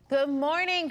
Good morning,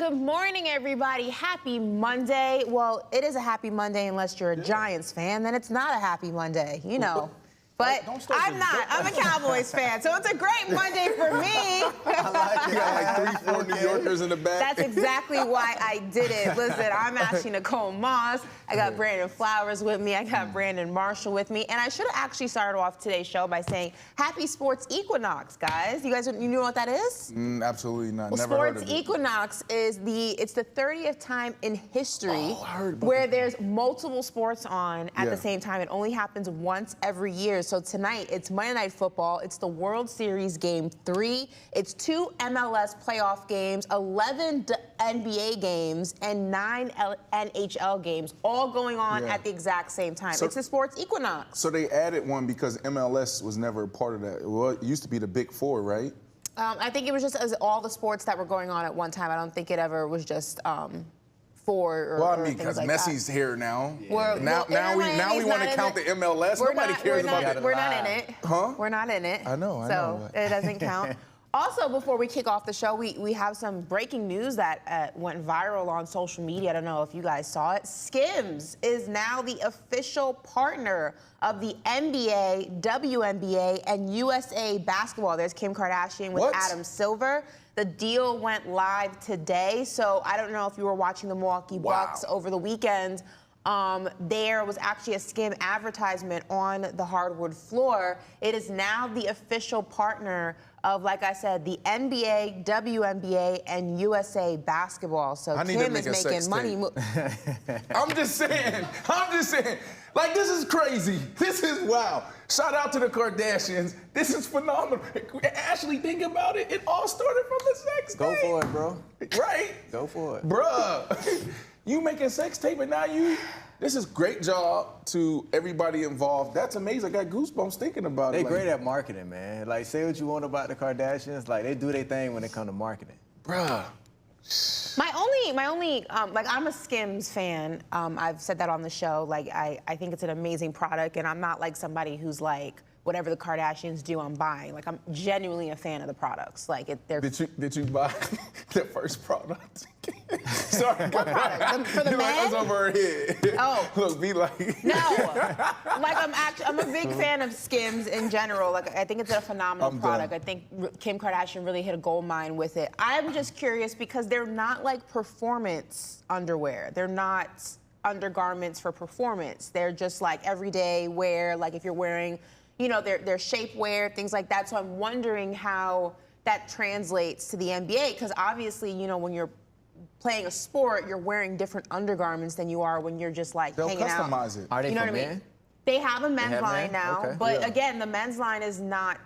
everybody. Happy Monday. Well, it is a happy Monday unless you're a Giants fan. Then it's not a happy Monday, you know. But I'm not. I'm a Cowboys fan, so it's a great Monday for me. I like it. You got like 3-4 New Yorkers in the back. That's exactly why I did it. Listen, I'm Ashley Nicole Moss. I got Brandon Flowers with me. I got Brandon Marshall with me. And I should have actually started off today's show by saying Happy Sports Equinox, guys. You guys, you know what that is? Absolutely not. Well, Never heard Sports of it. Equinox is the 30th time in history where there's multiple sports on at the same time. It only happens once every year. So tonight, it's Monday Night Football. It's the World Series Game 3. It's 2 MLS playoff games, 11 NBA games, and 9 NHL games, all going on at the exact same time. It's the Sports Equinox. So they added one because MLS was never a part of that. Well, it used to be the Big Four, right? I think it was just as all the sports that were going on at one time. I don't think it ever was just four or well, I mean, because like Messi's here now. Yeah. Now we want to count the MLS. Nobody cares about that. We're not in it. Huh? We're not in it. I know. So it doesn't count. Also, before we kick off the show, we have some breaking news that went viral on social media. I don't know if you guys saw it. Skims is now the official partner of the NBA, WNBA, and USA basketball. There's Kim Kardashian with Adam Silver. The deal went live today, so I don't know if you were watching the Milwaukee Bucks over the weekend. There was actually a Skim advertisement on the hardwood floor. It is now the official partner of, like I said, the NBA, WNBA, and USA basketball. So Kim is making money. I'm just saying. Like, this is crazy. This is wow. Shout out to the Kardashians. This is phenomenal. Ashley, think about it. It all started from the sex tape. Go for it, bro. Right? Go for it. Bruh. You making sex tape, and now this is great job to everybody involved. That's amazing. I got goosebumps thinking about it. They great at marketing, man. Like, say what you want about the Kardashians. Like, they do their thing when it comes to marketing. Bruh. My only, like, I'm a Skims fan. I've said that on the show. Like, I think it's an amazing product, and I'm not like somebody who's like, whatever the Kardashians do, I'm buying. Like, I'm genuinely a fan of the products. Like, they're. Did you buy the first product? Sorry. What product? For the men? Like, that's over her head. Oh. Look, be like. No. Like, I'm a big fan of Skims in general. Like, I think it's a phenomenal product. I think Kim Kardashian really hit a gold mine with it. I'm just curious because they're not like performance underwear. They're not undergarments for performance. They're just like everyday wear. Like, if you're wearing, you know, their shapewear, things like that. So I'm wondering how that translates to the NBA, because obviously, you know, when you're playing a sport, you're wearing different undergarments than you are when you're just like hanging out. They'll customize it. Are they you know for what I men? mean? They have a men's line now, okay. but again, the men's line is not.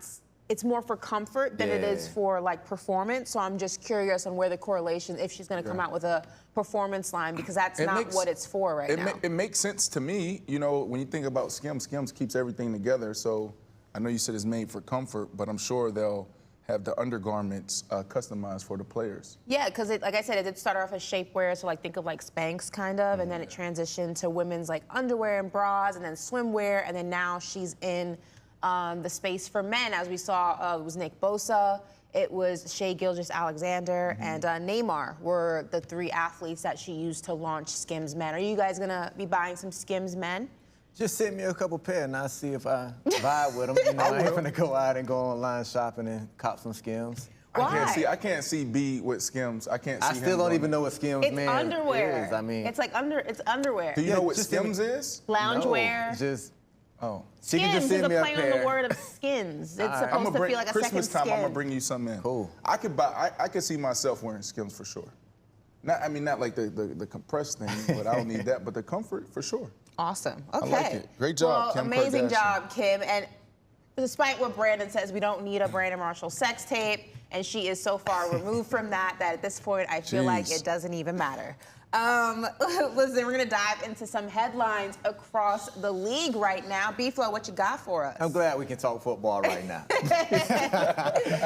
It's more for comfort than it is for like performance. So I'm just curious on where the correlation, if she's going to come out with a performance line, because that's not what it's for right now. It makes sense to me. You know, when you think about Skims keeps everything together. So I know you said it's made for comfort, but I'm sure they'll have the undergarments customized for the players. Yeah, because like I said, it did start off as shapewear, so like think of like Spanx kind of, and then it transitioned to women's like underwear and bras, and then swimwear, and then now she's in the space for men. As we saw, it was Nick Bosa, it was Shai Gilgeous-Alexander, and Neymar were the 3 athletes that she used to launch Skims Men. Are you guys gonna be buying some Skims Men? Just send me a couple pair and I'll see if I vibe with them. You know, I ain't gonna go out and go online shopping and cop some Skims. Why? I can't see B with Skims. I can't see. I still don't even know what Skims it's underwear. is. I mean, it's like it's underwear. Do you know what Skims is? Loungewear. No, just Skins can just send is me a a play on pair. the word of skins. It's supposed to feel like a Christmas second time, I'm skin. gonna bring you some in. Cool. I could see myself wearing Skims for sure. Not like the compressed thing, but I don't need that. But the comfort for sure. Awesome. Okay. I like it. Great job, Kim amazing Kardashian. job, Kim. And despite what Brandon says, we don't need a Brandon Marshall sex tape, and she is so far removed from that at this point, I feel like it doesn't even matter. Listen, we're going to dive into some headlines across the league right now. B-Flow, what you got for us? I'm glad we can talk football right now.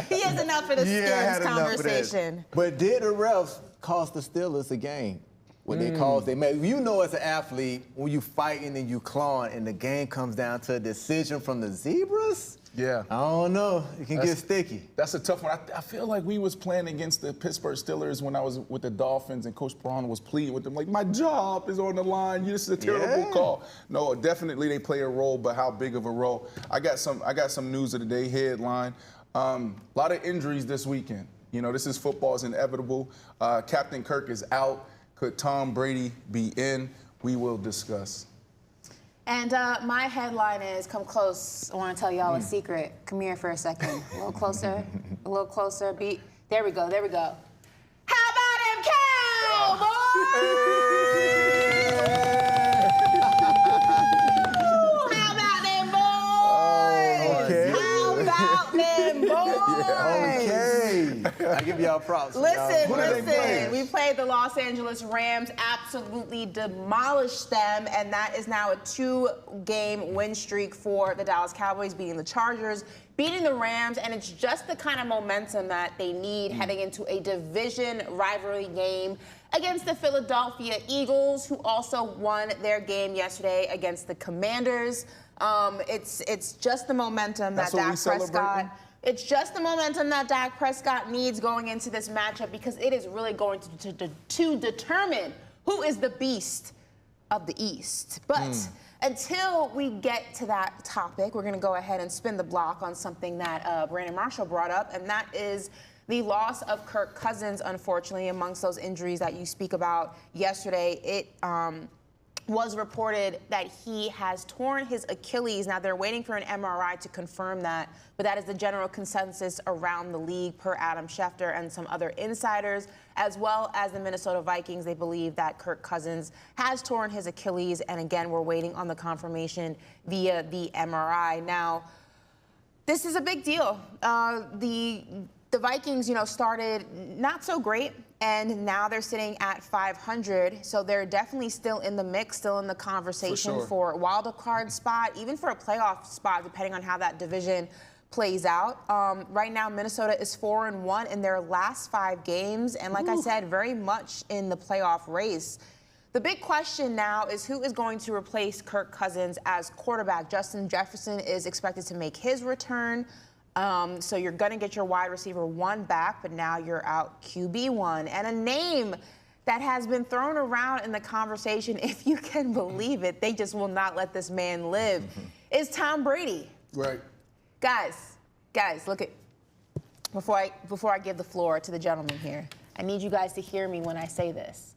He has enough for the Skims conversation. But did the refs cost the Steelers a game? What they calls they make. You know, as an athlete, when you fighting and you clawing and the game comes down to a decision from the Zebras, Yeah. I don't know. It can get sticky. That's a tough one. I feel like we was playing against the Pittsburgh Steelers when I was with the Dolphins, and Coach Braun was pleading with them, like, my job is on the line. This is a terrible call. No, definitely they play a role, but how big of a role? I got some news of the day headline. A lot of injuries this weekend. You know, this is football is inevitable. Captain Kirk is out. Could Tom Brady be in? We will discuss. And my headline is, come close. I want to tell y'all a secret. Come here for a second. A little closer. A little closer. There we go. There we go. How about them Cowboys? How about them boys? Okay. How about them boys? Okay. I give y'all props. Listen. We played the Los Angeles Rams, absolutely demolished them, and that is now a 2-game win streak for the Dallas Cowboys, beating the Chargers, beating the Rams, and it's just the kind of momentum that they need heading into a division rivalry game against the Philadelphia Eagles, who also won their game yesterday against the Commanders. It's just the momentum that Dak Prescott. It's just the momentum that Dak Prescott needs going into this matchup, because it is really going to determine who is the beast of the East. But until we get to that topic, we're going to go ahead and spin the block on something that Brandon Marshall brought up, and that is the loss of Kirk Cousins, unfortunately, amongst those injuries that you speak about yesterday. It was reported that he has torn his Achilles. Now, they're waiting for an MRI to confirm that, but that is the general consensus around the league per Adam Schefter and some other insiders, as well as the Minnesota Vikings. They believe that Kirk Cousins has torn his Achilles, and again, we're waiting on the confirmation via the MRI. Now, this is a big deal. The Vikings, started not so great, and now they're sitting at 500. So they're definitely still in the mix, still in the conversation for a wild card spot, even for a playoff spot, depending on how that division plays out. Right now, Minnesota is 4-1 in their last 5 games, and like I said, very much in the playoff race. The big question now is who is going to replace Kirk Cousins as quarterback. Justin Jefferson is expected to make his return. So you're going to get your wide receiver 1 back, but now you're out QB 1. And a name that has been thrown around in the conversation, if you can believe it, they just will not let this man live, is Tom Brady. Right. Guys, look at, before I give the floor to the gentleman here, I need you guys to hear me when I say this.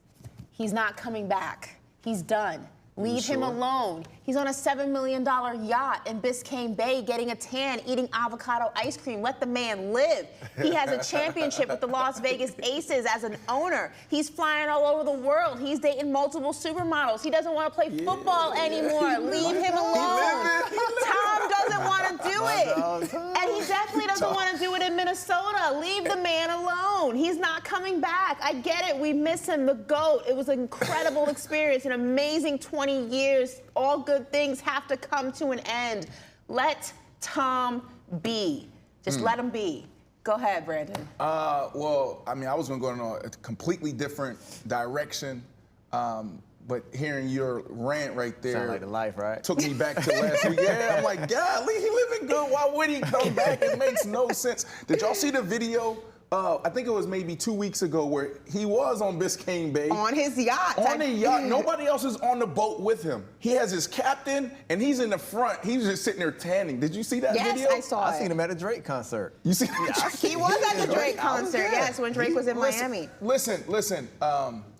He's not coming back. He's done. Leave him alone. He's on a $7 million yacht in Biscayne Bay getting a tan, eating avocado ice cream. Let the man live. He has a championship with the Las Vegas Aces as an owner. He's flying all over the world. He's dating multiple supermodels. He doesn't want to play football anymore. Leave him alone. Tom doesn't want to do it. And he definitely doesn't want to do it in Minnesota. Leave the man alone. He's not coming back. I get it. We miss him, the GOAT. It was an incredible experience, an amazing 20 years. All good things have to come to an end. Let Tom be. Just let him be. Go ahead, Brandon. Well, I mean, I was going to go in a completely different direction, but hearing your rant right there. Sound like the life, right? Took me back to last week. Yeah, I'm like, golly, he living good. Why would he come back? It makes no sense. Did y'all see the video? I think it was maybe 2 weeks ago where he was on Biscayne Bay. On his yacht. On the yacht. Nobody else is on the boat with him. He has his captain, and he's in the front. He's just sitting there tanning. Did you see that video? Yes, I saw it. I seen him at a Drake concert. You see? He was at the Drake concert, yes, when Drake was in Miami. Listen.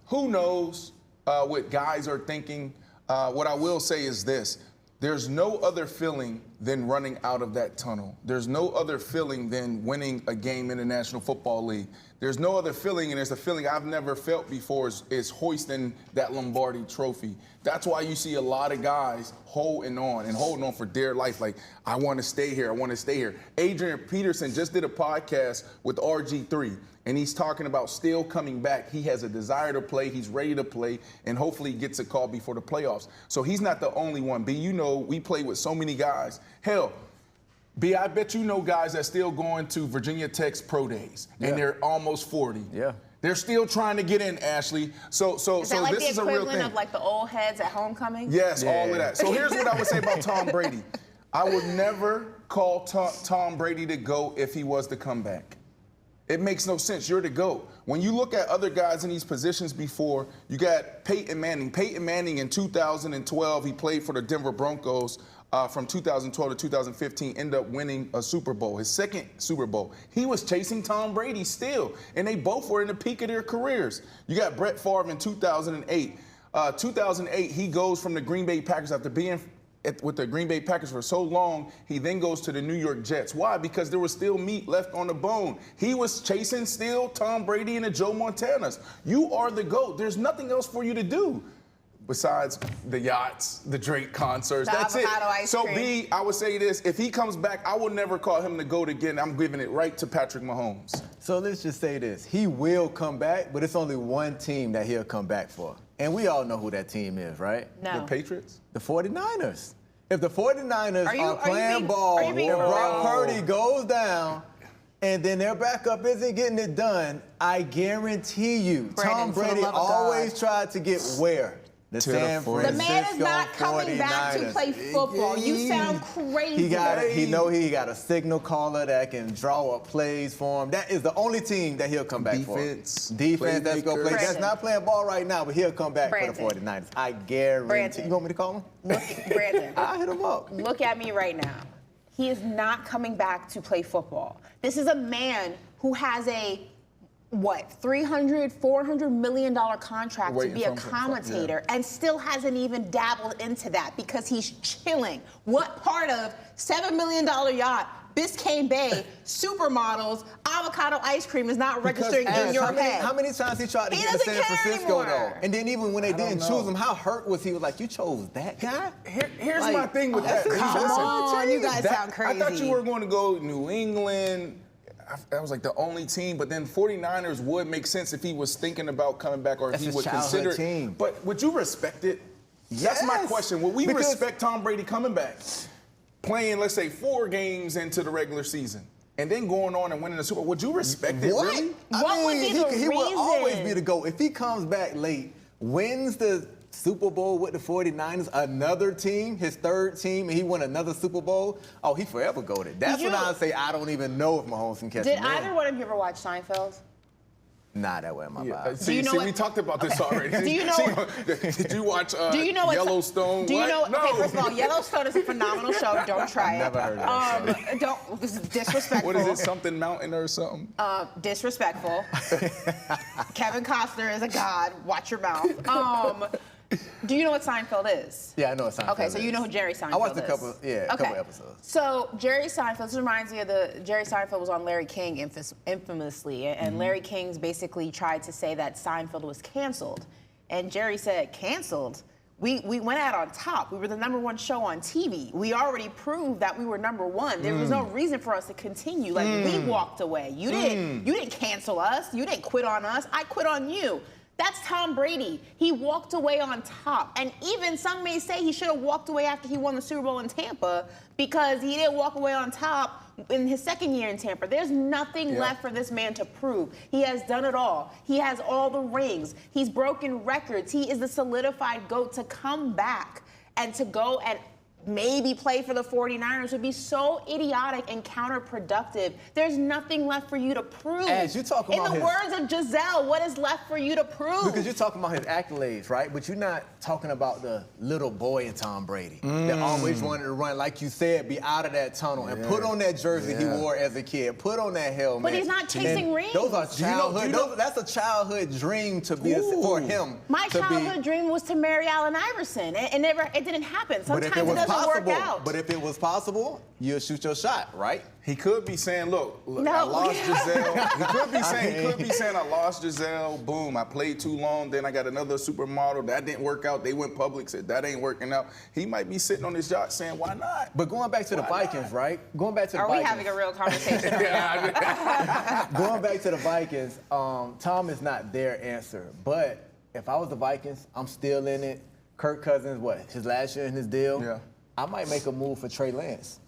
Who knows what guys are thinking? What I will say is this. There's no other feeling than running out of that tunnel. There's no other feeling than winning a game in the National Football League. There's no other feeling, and there's a feeling I've never felt before, is hoisting that Lombardi trophy. That's why you see a lot of guys holding on for dear life. Like, I want to stay here. I want to stay here. Adrian Peterson just did a podcast with RG3, and he's talking about still coming back. He has a desire to play. He's ready to play, and hopefully he gets a call before the playoffs. So he's not the only one. B, you know, we play with so many guys. Hell, B, I bet you know guys that still going to Virginia Tech's pro days, and they're almost 40. Yeah. They're still trying to get in, Ashley. So is that like this is a real thing. the equivalent of like the old heads at homecoming? Yes, all of that. So here's what I would say about Tom Brady. I would never call Tom Brady the GOAT if he was to come back. It makes no sense. You're the GOAT. When you look at other guys in these positions before, you got Peyton Manning. Peyton Manning in 2012, he played for the Denver Broncos from 2012 to 2015, ended up winning a Super Bowl, his second Super Bowl. He was chasing Tom Brady still, and they both were in the peak of their careers. You got Brett Favre in 2008. 2008, he goes from the Green Bay Packers after being with the Green Bay Packers for so long, he then goes to the New York Jets. Why? Because there was still meat left on the bone. He was chasing still Tom Brady and the Joe Montanas. You are the GOAT. There's nothing else for you to do besides the yachts, the Drake concerts. That's it. So B, I would say this, if he comes back, I will never call him the GOAT again. I'm giving it right to Patrick Mahomes. So let's just say this. He will come back, but it's only one team that he'll come back for. And we all know who that team is, right? No. The Patriots? The 49ers. If the 49ers are playing ball and Brock Purdy goes down and then their backup isn't getting it done, I guarantee you, Tom Brady always tried to get where? The San Francisco 49ers. The man is not coming back to play football. You sound crazy. He got a signal caller that can draw up plays for him. That is the only team that he'll come back for. Defense, that's going to play. That's not playing ball right now, but he'll come back for the 49ers. I guarantee. You want me to call him? Brandon. I'll hit him up. Look at me right now. He is not coming back to play football. This is a man who has a $300-400 million contract to be a commentator and still hasn't even dabbled into that because he's chilling. What part of $7 million yacht, Biscayne Bay, supermodels, avocado ice cream is not registering in your head? How many times he tried to get to San Francisco, though? And then even when they didn't choose him, how hurt was he? Was like, you chose that guy? Here's my thing with that. Come on, you guys sound crazy. I thought you were going to go New England. That was like the only team, but then 49ers would make sense if he was thinking about coming back or if he would consider it. Team. But would you respect it? Yes. That's my question. Would we respect Tom Brady coming back, playing, let's say, 4 games into the regular season, and then going on and winning the Super Bowl? Would you respect it, really? What would be the reason? He will always be the GOAT. If he comes back late, wins the Super Bowl with the 49ers, another team, his third team, and he won another Super Bowl, oh, he forever goated. That's when I say I don't even know if Mahomes can catch him. Did either one of you ever watch Seinfeld? Nah, that wasn't my vibe. See, we talked about this already. Do you know? Did you watch Yellowstone? Do you know? Okay, first of all, Yellowstone is a phenomenal show. Don't try it. Never heard of that show. Don't. This is disrespectful. What is it? Something Mountain or something? Disrespectful. Kevin Costner is a god. Watch your mouth. Do you know what Seinfeld is? Yeah, I know what Seinfeld is. Okay, so you know who Jerry Seinfeld is. I watched a couple episodes. So Jerry Seinfeld, this reminds me of Jerry Seinfeld was on Larry King infamously, and Larry King's basically tried to say that Seinfeld was canceled. And Jerry said, canceled? We went out on top. We were the #1 show on TV. We already proved that we were #1. There was no reason for us to continue. Like, we walked away. You didn't cancel us. You didn't quit on us. I quit on you. That's Tom Brady. He walked away on top. And even some may say he should have walked away after he won the Super Bowl in Tampa because he didn't walk away on top in his second year in Tampa. There's nothing left for this man to prove. He has done it all. He has all the rings. He's broken records. He is the solidified GOAT. To come back and to go and maybe play for the 49ers would be so idiotic and counterproductive. There's nothing left for you to prove. As you talk about in the words of Giselle, what is left for you to prove? Because you're talking about his accolades, right? But you're not talking about the little boy in Tom Brady that always wanted to run, like you said, be out of that tunnel and put on that jersey he wore as a kid, put on that helmet. But he's not chasing rings. Those are childhood. That's a childhood dream to be for him. My childhood dream was to marry Allen Iverson. It didn't happen. Sometimes it doesn't work out. But if it was possible, you'll shoot your shot, right? He could be saying, look, I lost Giselle. He could be saying, I lost Giselle. Boom, I played too long. Then I got another supermodel. That didn't work out. They went public, said that ain't working out. He might be sitting on his yacht saying, why not? But going back to the Vikings, right? Going back to the Vikings. Are we having a real conversation right now? Going back to the Vikings, Tom is not their answer. But if I was the Vikings, I'm still in it. Kirk Cousins, his last year in his deal? Yeah. I might make a move for Trey Lance.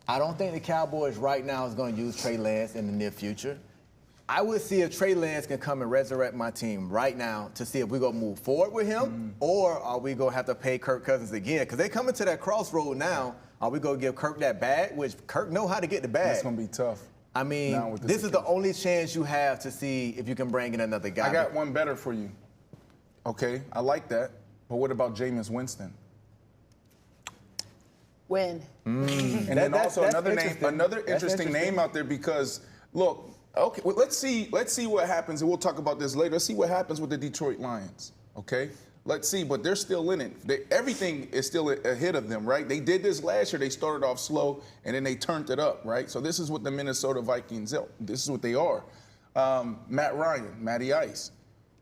I don't think the Cowboys right now is going to use Trey Lance in the near future. I would see if Trey Lance can come and resurrect my team right now to see if we're going to move forward with him or are we going to have to pay Kirk Cousins again? Because they're coming to that crossroad now Are we going to give Kirk that bag, which Kirk know how to get the bag? That's going to be tough. I mean, this is the only chance you have to see if you can bring in another guy. I got one better for you. Okay, I like that. But what about Jameis Winston? Win. And then also another interesting name out there because, look, okay, well, let's see what happens, and we'll talk about this later. Let's see what happens with the Detroit Lions, okay? Let's see, but they're still in it. Everything is still ahead of them, right? They did this last year. They started off slow, and then they turned it up, right? So this is what the Minnesota Vikings, this is what they are. Matt Ryan, Matty Ice.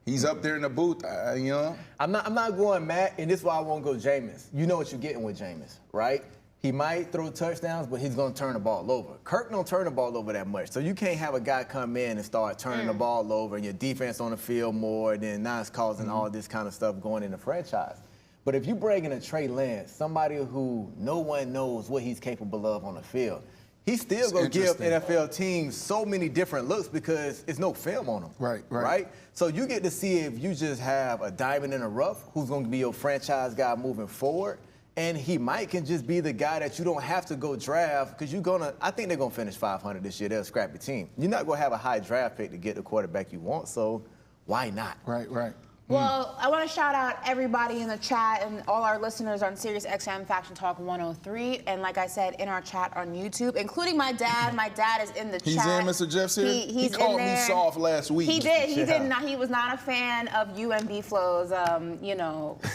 He's up there in the booth, you know? I'm not going Matt, and this is why I won't go Jameis. You know what you're getting with Jameis, right? He might throw touchdowns, but he's going to turn the ball over. Kirk don't turn the ball over that much. So you can't have a guy come in and start turning the ball over and your defense on the field more, and then now it's causing all this kind of stuff going in the franchise. But if you bring in a Trey Lance, somebody who no one knows what he's capable of on the field, he's still going to give NFL teams so many different looks because there's no film on him. Right? So you get to see if you just have a diamond in the rough who's going to be your franchise guy moving forward. And he can just be the guy that you don't have to go draft because I think they're going to finish 500 this year. They're a scrappy team. You're not going to have a high draft pick to get the quarterback you want, so why not? Right. Well, I want to shout out everybody in the chat and all our listeners on Sirius XM Faction Talk 103. And like I said, in our chat on YouTube, incling my dad. My dad is in the chat. He's in, Mr. Jeff's here? He called me soft last week. He did. He did not. He was not a fan of UNB Flow's,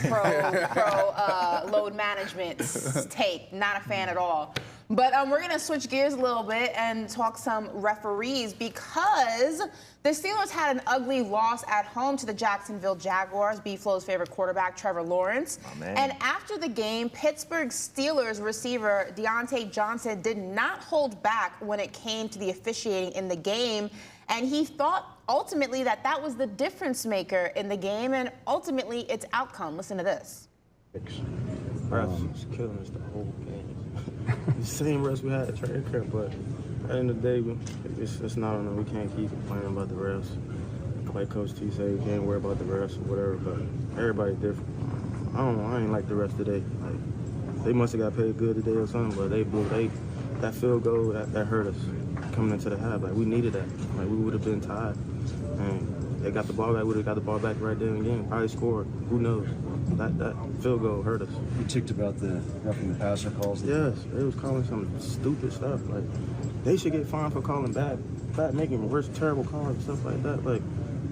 pro load management take. Not a fan at all. But we're going to switch gears a little bit and talk some referees because the Steelers had an ugly loss at home to the Jacksonville Jaguars, B-Flow's favorite quarterback, Trevor Lawrence. Oh, man. And after the game, Pittsburgh Steelers receiver Deontay Johnson did not hold back when it came to the officiating in the game. And he thought ultimately that was the difference maker in the game and ultimately its outcome. Listen to this. Refs was killing us the whole game. The same refs we had at training camp, but at the end of the day, it's not on them. We can't keep complaining about the refs. Like Coach T said, we can't worry about the refs or whatever, but everybody's different. I don't know, I ain't like the refs today. Like, they must have got paid good today or something, but that field goal, that hurt us coming into the half. Like, we needed that. Like, we would have been tied. And they got the ball back, we would have got the ball back right there again. Probably scored. Who knows? That field goal hurt us. You ticked about the roughing the passer calls? Yes, they was calling some stupid stuff. Like, they should get fined for calling bad, making worse, terrible calls and stuff like that. Like,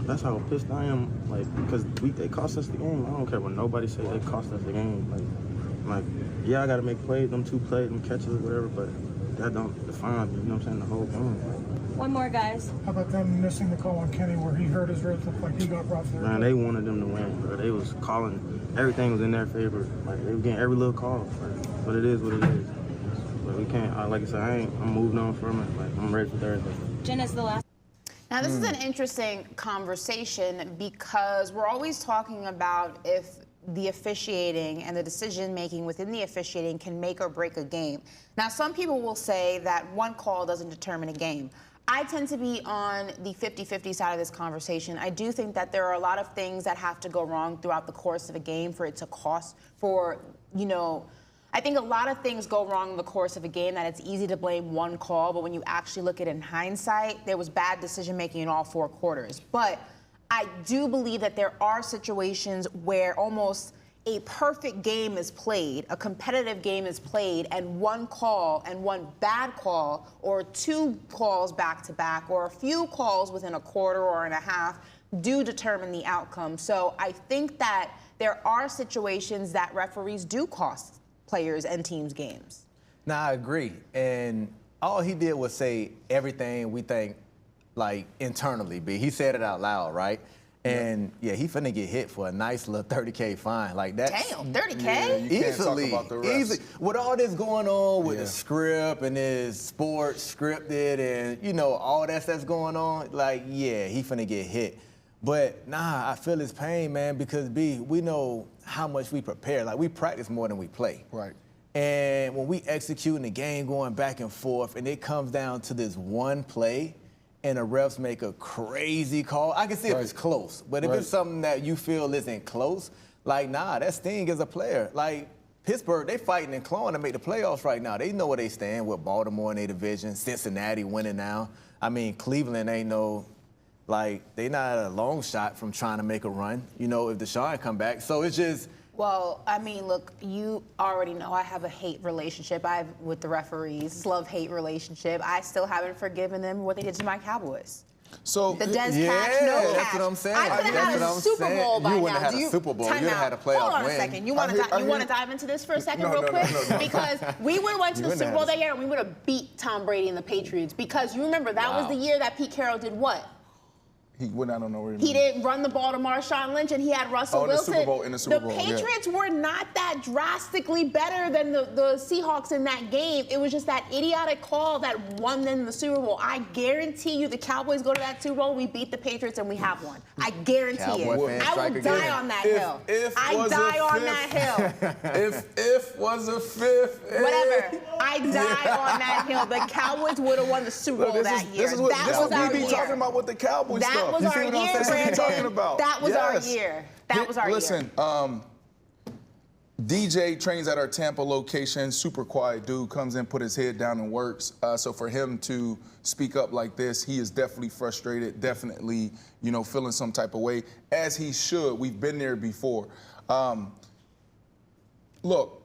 that's how pissed I am. Like, because they cost us the game. I don't care what nobody says. They cost us the game. Like, yeah, I got to make plays, them 2 plays, them catches or whatever, but that don't define me. You know what I'm saying? The whole game. One more, guys. How about them missing the call on Kenny where he hurt his ribs? Looked like he got rough there. Man, they wanted them to win, bro. They was calling. Everything was in their favor. Like, they were getting every little call. Like, but it is what it is. But we can't, like I said, I'm moving on from it. Like, I'm ready for Thursday. Jen is the last. Now, this is an interesting conversation because we're always talking about if the officiating and the decision-making within the officiating can make or break a game. Now, some people will say that one call doesn't determine a game. I tend to be on the 50-50 side of this conversation. I do think that there are a lot of things that have to go wrong throughout the course of a game for it to cost I think a lot of things go wrong in the course of a game that it's easy to blame one call, but when you actually look at it in hindsight, there was bad decision-making in all 4 quarters. But I do believe that there are situations where almost a perfect game is played, a competitive game is played, and one call and one bad call or 2 calls back-to-back or a few calls within a quarter or and a half do determine the outcome. So I think that there are situations that referees do cost players and teams games. Nah, I agree. And all he did was say everything we think, like, internally, B. He said it out loud, right? And, yeah, he finna get hit for a nice little $30K fine. Like, that's... Damn, $30K? Yeah, you can't easily. Talk about the refs. Easily. With all this going on with the script and his sports scripted and, all that's going on, like, yeah, he finna get hit. But, nah, I feel his pain, man, because, B, we know how much we prepare. Like, we practice more than we play. Right. And when we execute in the game going back and forth and it comes down to this one play and the refs make a crazy call, I can see if it's close. But if it's something that you feel isn't close, like, nah, that sting as a player. Like, Pittsburgh, they fighting and clawing to make the playoffs right now. They know where they stand with Baltimore in their division, Cincinnati winning now. I mean, Cleveland ain't no, they not a long shot from trying to make a run, if Deshaun come back. So it's just. Well, I mean, look, you already know I have a hate relationship with the referees, love-hate relationship. I still haven't forgiven them what they did to my Cowboys. So the catch, no that's catch. what I'm saying. I could have had a Super Bowl by now. You wouldn't have had a Super Bowl. You'd have had a playoff win. Hold on a second. You want to dive into this for a second real quick? No. Because we would have went to the Super Bowl that year and we would have beat Tom Brady and the Patriots. Because you remember that was the year that Pete Carroll did what? He went out on no. He didn't run the ball to Marshawn Lynch, and he had Russell Wilson. In the Super Bowl, the Patriots were not that drastically better than the Seahawks in that game. It was just that idiotic call that won them the Super Bowl. I guarantee you the Cowboys go to that Super Bowl, we beat the Patriots, and we have one. I guarantee it. I will die on that hill. I die on that hill. If was a fifth. Whatever. I die on that hill. The Cowboys would have won the Super Bowl that year. This is what we be talking about with the Cowboys stuff. That was our year, Brandon. That was our year. That was our year. Listen, DJ trains at our Tampa location, super quiet dude, comes in, put his head down and works. So for him to speak up like this, he is definitely frustrated, definitely, feeling some type of way, as he should. We've been there before. Look,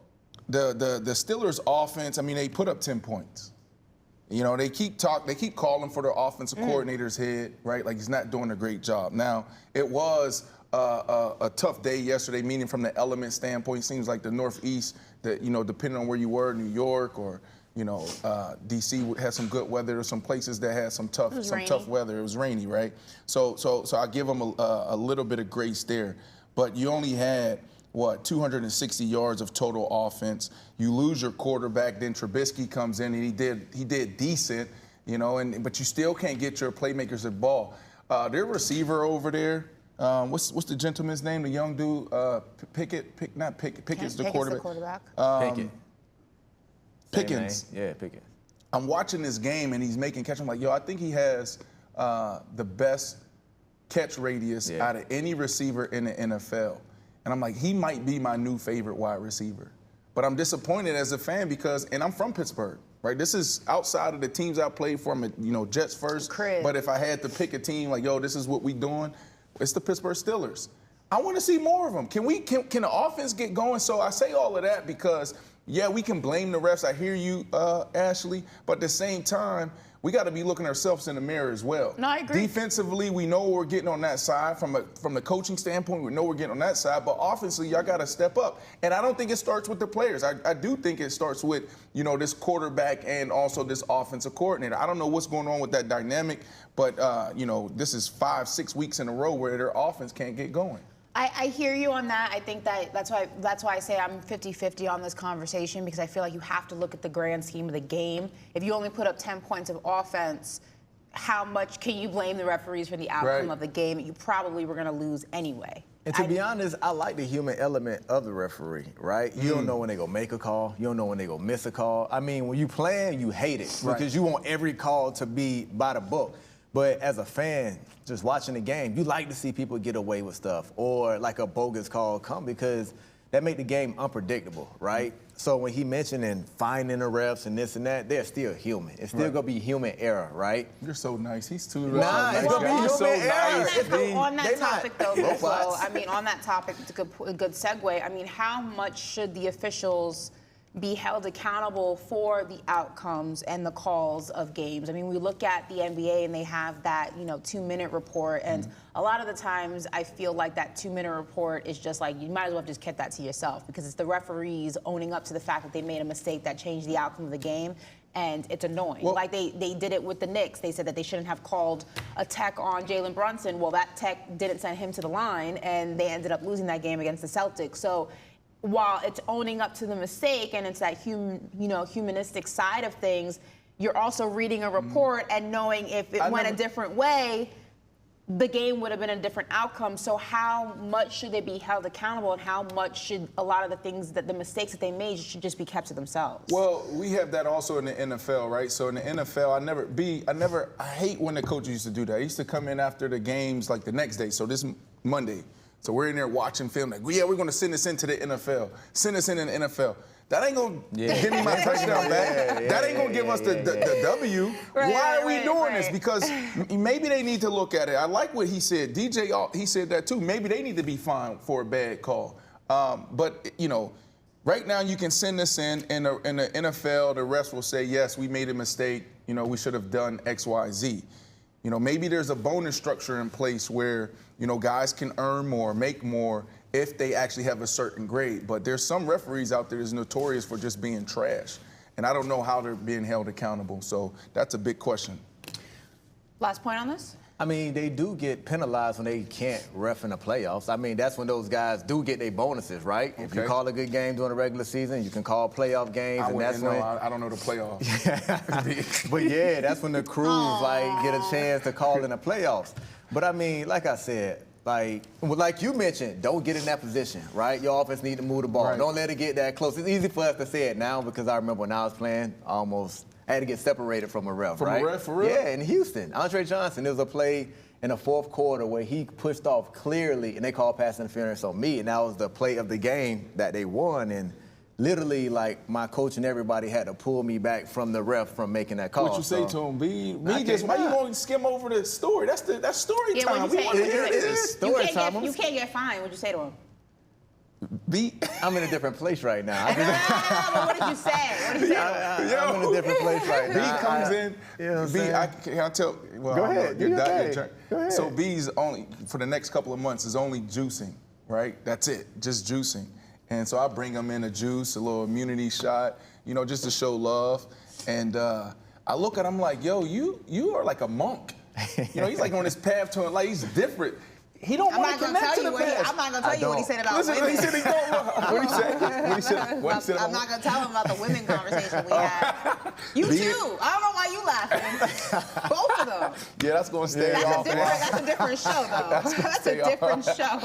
the Steelers offense, I mean, they put up 10 points. They keep calling for their offensive coordinator's head, right? Like he's not doing a great job. Now, it was a tough day yesterday, meaning from the element standpoint. It seems like the Northeast, depending on where you were, New York or DC had some good weather. There's some places that had some tough weather. It was rainy, right? So I give them a little bit of grace there. But you only had 260 yards of total offense. You lose your quarterback, then Trubisky comes in and he did decent, but you still can't get your playmakers the ball. Their receiver over there, what's the gentleman's name? The young dude, Pickett's the quarterback. Pickens. Yeah, Pickens. I'm watching this game and he's making catch. I'm like, I think he has the best catch radius out of any receiver in the NFL. And I'm like, he might be my new favorite wide receiver. But I'm disappointed as a fan and I'm from Pittsburgh, right? This is outside of the teams I played for, Jets first. But if I had to pick a team, this is what we doing, it's the Pittsburgh Steelers. I want to see more of them. Can the offense get going? So I say all of that because, we can blame the refs. I hear you, Ashley. But at the same time, we got to be looking ourselves in the mirror as well. No, I agree. Defensively, we know we're getting on that side. From the coaching standpoint, we know we're getting on that side. But offensively, y'all got to step up. And I don't think it starts with the players. I do think it starts with, this quarterback and also this offensive coordinator. I don't know what's going on with that dynamic, but, this is 5-6 weeks in a row where their offense can't get going. I hear you on that. I think that's why I say I'm 50-50 on this conversation, because I feel like you have to look at the grand scheme of the game. If you only put up 10 points of offense, how much can you blame the referees for the outcome of the game? You probably were going to lose anyway. And to be honest, I like the human element of the referee, right? You don't know when they go make a call. You don't know when they go miss a call. I mean, when you playing, you hate it because you want every call to be by the book. But as a fan, just watching the game, you like to see people get away with stuff or like a bogus call come, because that make the game unpredictable, right? So when he mentioning finding the refs and this and that, they're still human. It's still gonna be human error, right? You're so nice. He's too nice. It's gonna be human error. On that topic, though, on that topic, it's a good segue. I mean, how much should the officials be held accountable for the outcomes and the calls of games? I mean, we look at the NBA and they have that, 2-minute report, and a lot of the times I feel like that 2-minute report is just like, you might as well have just kept that to yourself, because it's the referees owning up to the fact that they made a mistake that changed the outcome of the game, and it's annoying. Like they did it with the Knicks. They said that they shouldn't have called a tech on Jalen Brunson. Well, that tech didn't send him to the line, and they ended up losing that game against the Celtics. So while it's owning up to the mistake and it's that humanistic side of things, you're also reading a report and knowing if it went a different way, the game would have been a different outcome. So how much should they be held accountable, and how much should a lot of the things the mistakes that they made should just be kept to themselves? Well, we have that also in the NFL, right? So in the NFL, I hate when the coach used to do that. He used to come in after the games like the next day. So this Monday, So we're in there watching film, like, yeah, we're going to send this into the NFL. Send this in the NFL. That ain't going to give me my touchdown back. That ain't going to give us the W. Why are we doing this? Because maybe they need to look at it. I like what he said. DJ, he said that too. Maybe they need to be fined for a bad call. But, you know, right now you can send this in the NFL. The refs will say, yes, we made a mistake. You know, we should have done X, Y, Z. You know, maybe there's a bonus structure in place where, you know, guys can earn more, make more if they actually have a certain grade. But there's some referees out there that's notorious for just being trash. And I don't know how they're being held accountable. So that's a big question. Last point on this? I mean, they do get penalized when they can't ref in the playoffs. I mean, that's when those guys do get their bonuses, right? Okay. If you call a good game during the regular season, you can call playoff games, I don't know the playoffs. But yeah, that's when the crews like get a chance to call in the playoffs. But I mean, like I said, like you mentioned, don't get in that position, right? Your offense need to move the ball. Right. Don't let it get that close. It's easy for us to say it now because I remember when I was playing, I had to get separated from a ref, right? From a ref, for real? Yeah, in Houston. Andre Johnson, there was a play in the fourth quarter where he pushed off clearly, and they called pass interference on me, and that was the play of the game that they won. And literally, like, my coach and everybody had to pull me back from the ref from making that call. What you say to him, B? Why you going to skim over the story? That's story time. We want to hear this. Story time. You can't get fined. What'd you say to him? B, I'm in a different place right now. But what did you say? What did you say? I'm in a different place right now. B comes in. You know can I tell? Well, Go ahead. Go ahead. So B's only, for the next couple of months, is only juicing, right? That's it, just juicing. And so I bring him in a juice, a little immunity shot, you know, just to show love. And I look at him like, yo, you are like a monk. You know, he's like on his path to it, like he's different. He don't want to connect to the past. I'm not going to tell you what he said about women. He said he don't What he said? I'm not going to tell him about the women conversation we had. You too. I don't know why you laughing. Both of them. Yeah, that's going to stay off. That's a different show, though. That's a different show.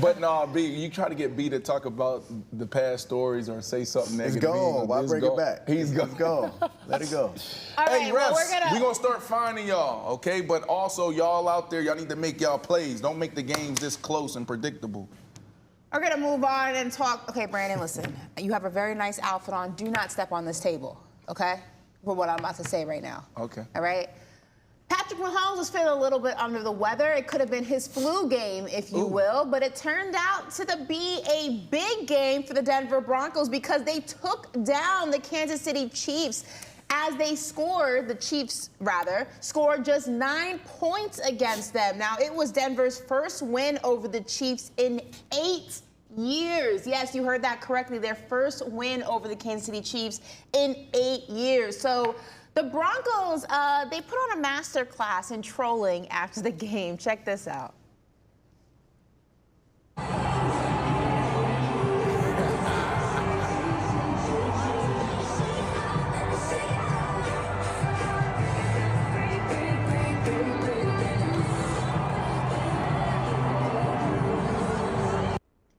But no, B, you try to get B to talk about the past stories or say something negative. He's gone. Why bring it back? He's gone. Let it go. All right, hey, refs, we're going to start finding y'all, okay? But also, y'all out there, y'all need to make y'all plays. Don't make the games this close and predictable. We're going to move on and talk. Okay, Brandon, listen. You have a very nice outfit on. Do not step on this table, okay? For what I'm about to say right now. Okay. All right? Patrick Mahomes was feeling a little bit under the weather. It could have been his flu game, if you will, but it turned out to be a big game for the Denver Broncos because they took down the Kansas City Chiefs. As they scored, the Chiefs, scored just 9 points against them. Now, it was Denver's first win over the Chiefs in 8 years. Yes, you heard that correctly. Their first win over the Kansas City Chiefs in 8 years. So the Broncos, they put on a master class in trolling after the game. Check this out.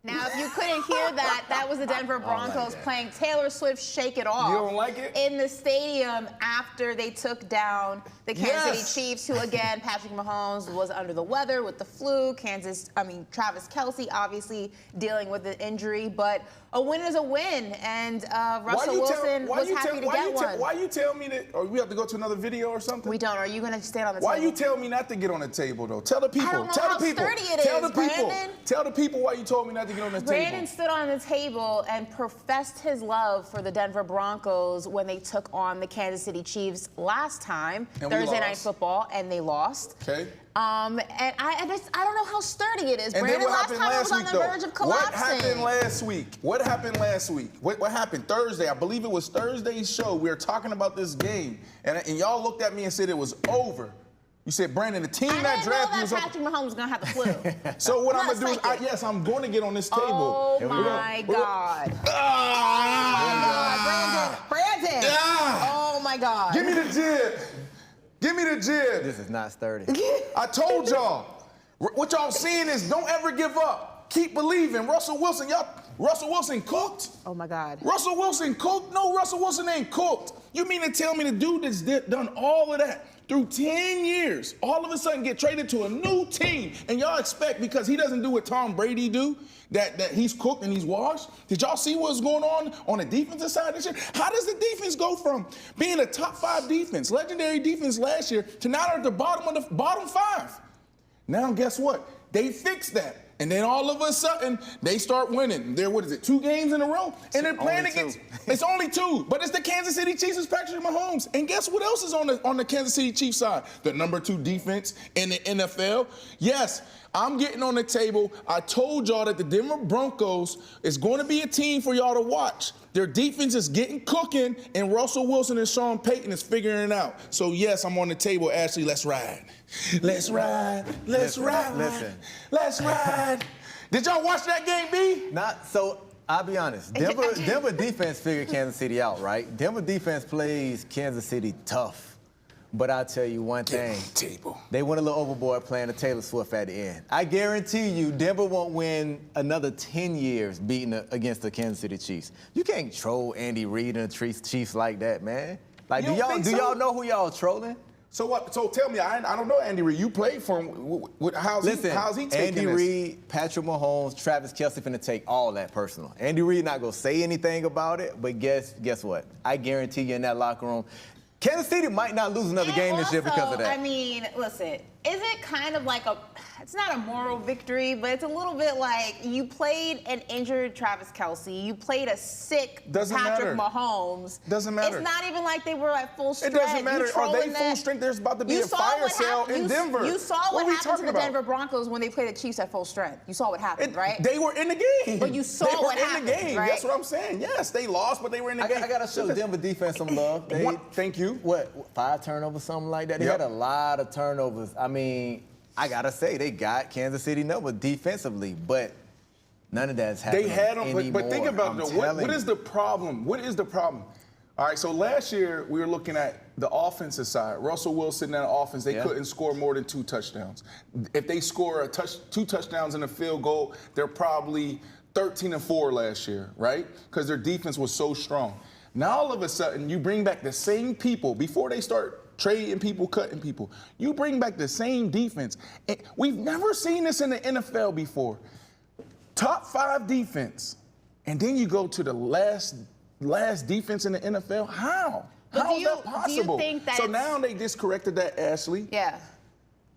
Now, if you couldn't hear that, that was the Denver Broncos playing Taylor Swift's Shake It Off. You don't like it? In the stadium after they took down the Kansas City Chiefs, who, again, Patrick Mahomes was under the weather with the flu. Travis Kelce, obviously, dealing with an injury. But a win is a win, and Russell Wilson was happy to get one. Why you tell me that, or we have to go to another video or something? We don't. Are you going to stand on the table? Why you tell me not to get on the table, though? Tell the people. I don't know tell how the people. sturdy it tell is, the people. Brandon. Tell the people why you told me not to get on the table. Brandon stood on the table and professed his love for the Denver Broncos when they took on the Kansas City Chiefs last time, Thursday Night Football, and they lost. Okay. And I don't know how sturdy it is. And Brandon, then what last happened time I last was on week, the though? verge of collapsing. What happened last week? What happened last week? What happened Thursday? I believe it was Thursday's show. We were talking about this game, and y'all looked at me and said it was over. You said, Brandon, the team that drafted you. Patrick Mahomes was going to have the flu. So what I'm going to do is, yes, I'm going to get on this table. Oh, my God. Brandon. Oh, my God. Give me the jib. Give me the jib. This is not sturdy. I told y'all. What y'all seeing is don't ever give up. Keep believing. Russell Wilson cooked. Oh, my God. Russell Wilson cooked? No, Russell Wilson ain't cooked. You mean to tell me the dude that's done all of that through 10 years, all of a sudden get traded to a new team, and y'all expect because he doesn't do what Tom Brady do, that he's cooked and he's washed? Did y'all see what's going on the defensive side this year? How does the defense go from being a top 5 defense, legendary defense last year, to now they're at the bottom of the bottom 5? Now guess what? They fixed that. And then all of a sudden, they start winning. They're, 2 games in a row? And they're playing against, it's only 2, but it's the Kansas City Chiefs, it's Patrick Mahomes. And guess what else is on the Kansas City Chiefs side? The number 2 defense in the NFL. Yes, I'm getting on the table. I told y'all that the Denver Broncos is going to be a team for y'all to watch. Their defense is getting cooking, and Russell Wilson and Sean Payton is figuring it out. So, yes, I'm on the table. Ashley, let's ride. Let's ride. Let's ride. Listen. Let's ride. Did y'all watch that game, B? Not so. I'll be honest. Denver defense figured Kansas City out, right? Denver defense plays Kansas City tough. But I'll tell you one thing. They went a little overboard playing the Taylor Swift at the end. I guarantee you Denver won't win another 10 years beating against the Kansas City Chiefs. You can't troll Andy Reid and the Chiefs like that, man. Like, do y'all know who y'all trolling? So what? So tell me, I don't know Andy Reid. You played for him. How's he taking Andy this? Reid, Patrick Mahomes, Travis Kelce finna take all that personal. Andy Reid not gonna say anything about it, but guess what? I guarantee you in that locker room, Kansas City might not lose another game this year because of that. I mean, listen, is it kind of like it's not a moral victory, but it's a little bit like you played an injured Travis Kelce, you played a sick Patrick Mahomes. Doesn't matter. It's not even like they were at full strength. It doesn't matter. Are they full strength? There's about to be a fire sale in Denver. You saw what happened to the Denver Broncos when they played the Chiefs at full strength. You saw what happened, right? They were in the game. But you saw what happened, in the game. Right? That's what I'm saying. Yes, they lost, but they were in the game. I gotta show Denver defense some love. Thank you. What, 5 turnovers, something like that? They had a lot of turnovers. I mean, I gotta say, they got Kansas City number defensively, but none of that's happening. They had them, anymore. but think about it. What is the problem? What is the problem? All right, so last year we were looking at the offensive side. Russell Wilson and that offense, they couldn't score more than 2 touchdowns. If they score 2 touchdowns and a field goal, they're probably 13-4 last year, right? Because their defense was so strong. Now all of a sudden, you bring back the same people before they start trading people, cutting people. You bring back the same defense. And we've never seen this in the NFL before. Top 5 defense, and then you go to the last defense in the NFL. How? How is that possible? Do you think that so now they just corrected that, Ashley. Yeah.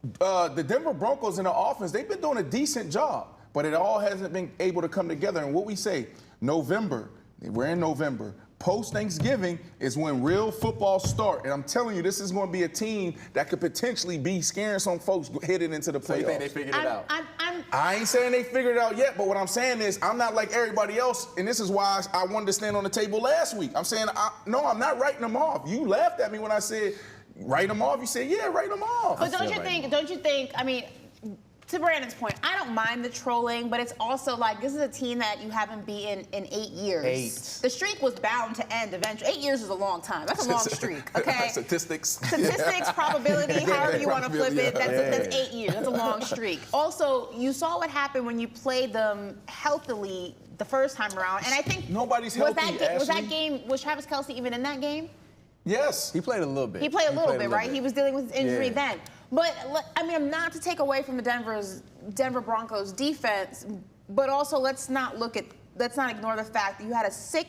The Denver Broncos in the offense, they've been doing a decent job, but it all hasn't been able to come together. And what we say, November, we're in November. Post-Thanksgiving is when real football start. And I'm telling you, this is going to be a team that could potentially be scaring some folks heading into the playoffs. So you think they figured it out? I ain't saying they figured it out yet, but what I'm saying is I'm not like everybody else, and this is why I wanted to stand on the table last week. I'm saying, no, I'm not writing them off. You laughed at me when I said, write them off. You said, yeah, write them off. But don't you think, I mean, to Brandon's point, I don't mind the trolling, but it's also like this is a team that you haven't beaten in 8 years. 8. The streak was bound to end eventually. 8 years is a long time. That's a long streak, okay? Statistics, probability, however you want to flip it, that's 8 years. That's a long streak. Also, you saw what happened when you played them healthily the first time around, and I think nobody's healthy. Was Travis Kelce even in that game? Yes. He played a little bit. He played a little bit, right? He was dealing with his injury then. But, I mean, not to take away from the Denver Broncos defense, but also let's not ignore the fact that you had a sick